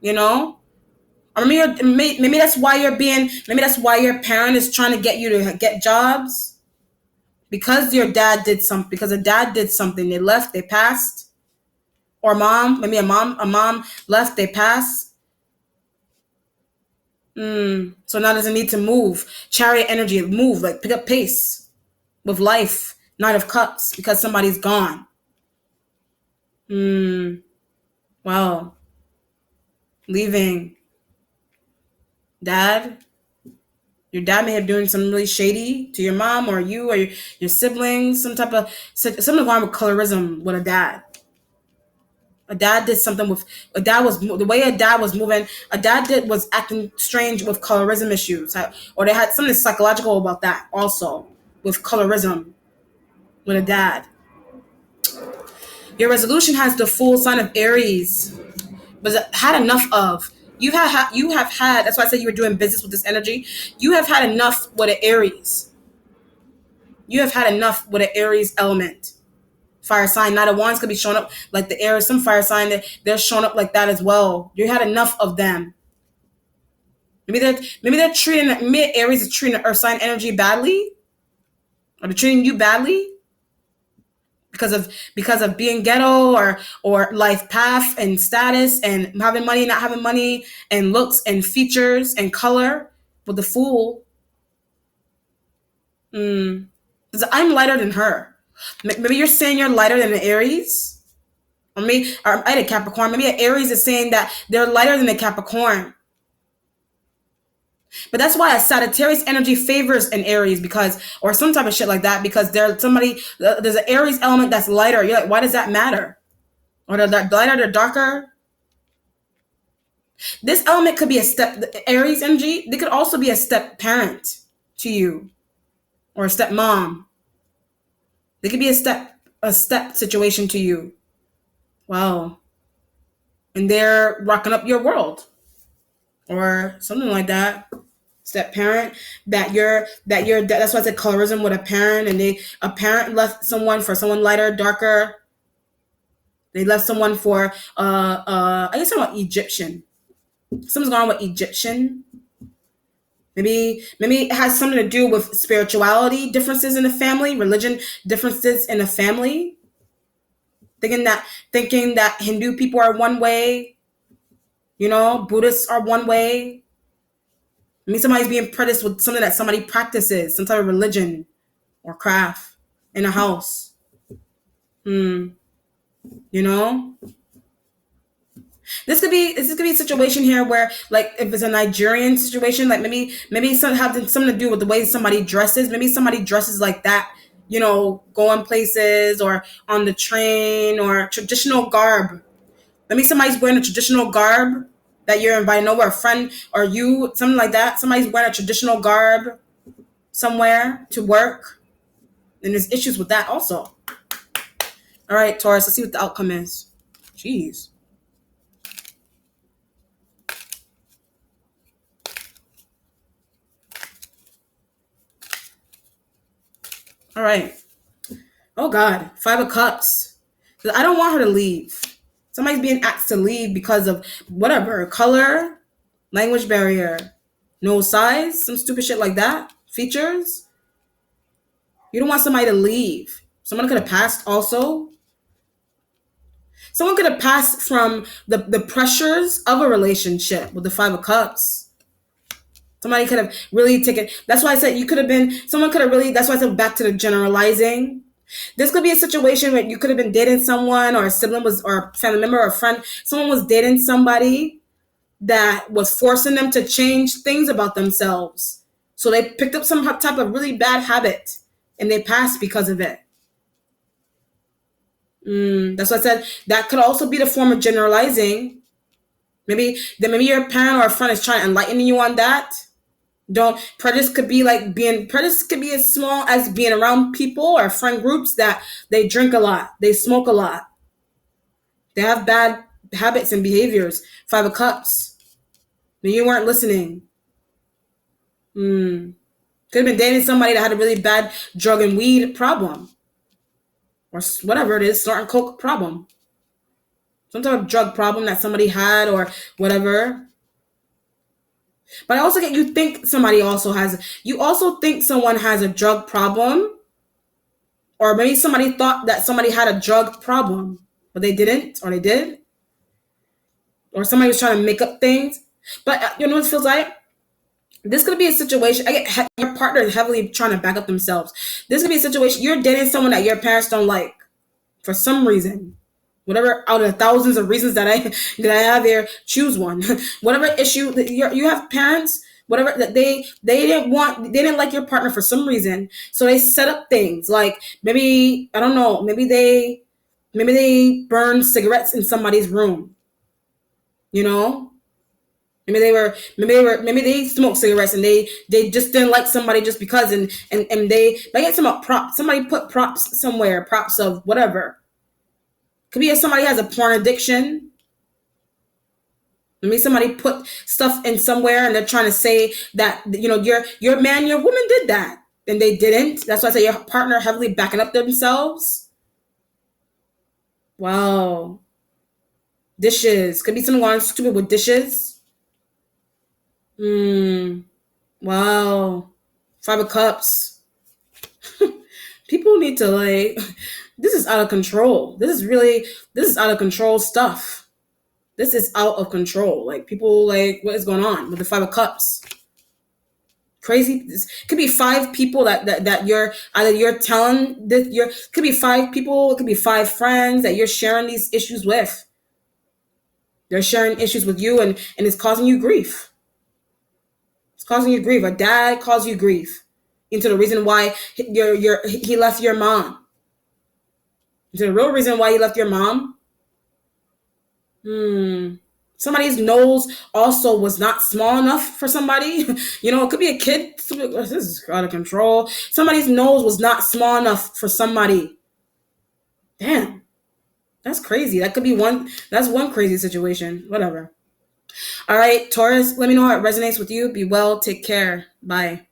you know. Or maybe that's why maybe that's why your parent is trying to get you to get jobs, because your dad did something. Because a dad did something, they left, they passed. Or mom, maybe a mom left, they passed. So now doesn't need to move. Chariot energy, move, like pick up pace with life. Knight of Cups, because somebody's gone. Wow. Leaving. Dad. Your dad may have doing something really shady to your mom or you or your siblings. Something wrong with colorism with a dad. A dad did something with a dad was the way a dad was moving. A dad was acting strange with colorism issues, or they had something psychological about that also with colorism with a dad. Your resolution has the full sign of Aries, but had enough of. You have had. That's why I said you were doing business with this energy. You have had enough with an Aries. You have had enough with an Aries element. Fire sign. Knight of Wands could be showing up like the Aries. Some fire sign that they're showing up like that as well. You had enough of them. Maybe treating Aries is treating the Earth sign energy badly, or they're treating you badly because of being ghetto, or life path and status and having money, not having money, and looks and features and color. With the Fool, because I'm lighter than her. Maybe you're saying you're lighter than the Aries, or I had a Capricorn. Maybe an Aries is saying that they're lighter than the Capricorn. But that's why a Sagittarius energy favors an Aries, because, or some type of shit like that, because there's an Aries element that's lighter. You're like, why does that matter? Or the lighter, the darker. This element could be a step, the Aries energy. They could also be a step parent to you, or a step mom. They could be a step situation to you. Wow. And they're rocking up your world, or something like that. Step parent, that's why I said colorism with a parent, and a parent left someone for someone lighter, darker. They left someone for I guess I'm about Egyptian. Something's going on with Egyptian. Maybe it has something to do with spirituality differences in the family, religion differences in the family. Thinking that Hindu people are one way, Buddhists are one way. Somebody's being prejudiced with something that somebody practices, some type of religion or craft in a house. Hmm. You know? This could be a situation here where, like, if it's a Nigerian situation, like maybe something to do with the way somebody dresses. Maybe somebody dresses like that, going places or on the train, or traditional garb. Maybe somebody's wearing a traditional garb that you're inviting over, a friend or you, something like that. Somebody's wearing a traditional garb somewhere to work, and there's issues with that also. All right, Taurus, let's see what the outcome is. Jeez. All right. Oh God, 5 of Cups. I don't want her to leave. Somebody's being asked to leave because of whatever, color, language barrier, no size, some stupid shit like that, features. You don't want somebody to leave. Someone could have passed also. Someone could have passed from the pressures of a relationship with the 5 of Cups. Somebody could have really taken. That's why I said you could have been. Someone could have really. That's why I said back to the generalizing. This could be a situation where you could have been dating someone, or a sibling was, or a family member, or a friend. Someone was dating somebody that was forcing them to change things about themselves. So they picked up some type of really bad habit, and they passed because of it. That's what I said. That could also be the form of generalizing. Maybe your parent or a friend is trying to enlighten you on that. Don't Prejudice could be as small as being around people or friend groups that they drink a lot, they smoke a lot, they have bad habits and behaviors. 5 of Cups. You weren't listening. Could have been dating somebody that had a really bad drug and weed problem, or whatever it is, snorting coke problem, some type of drug problem that somebody had, or whatever. But I also get, you also think someone has a drug problem, or maybe somebody thought that somebody had a drug problem, but they didn't, or they did, or somebody was trying to make up things. But you know what it feels like? This could be a situation. Your partner is heavily trying to back up themselves. This could be a situation. You're dating someone that your parents don't like for some reason. Whatever, out of the thousands of reasons that I have here, choose one. Whatever issue that you have, parents, whatever, that they didn't like your partner for some reason, so they set up things like, maybe, I don't know, maybe they burned cigarettes in somebody's room. Maybe they smoked cigarettes, and they just didn't like somebody just because, and they get some props. Somebody put props somewhere, props of whatever. Could be if somebody has a porn addiction. Maybe somebody put stuff in somewhere, and they're trying to say that, your man, your woman did that, and they didn't. That's why I say your partner heavily backing up themselves. Wow. Dishes. Could be someone going stupid with dishes. Wow. 5 of Cups. People need to, like, this is out of control. This is out of control stuff. This is out of control. Like, people, like, what is going on with the 5 of Cups? Crazy. This could be 5 people that you're telling that could be 5 people, it could be 5 friends that you're sharing these issues with. They're sharing issues with you, and it's causing you grief. It's causing you grief. A dad caused you grief into the reason why he left your mom. Into the real reason why he left your mom. Somebody's nose also was not small enough for somebody. It could be a kid. This is out of control. Somebody's nose was not small enough for somebody. Damn. That's crazy. That could be one. That's one crazy situation. Whatever. All right, Taurus, let me know how it resonates with you. Be well. Take care. Bye.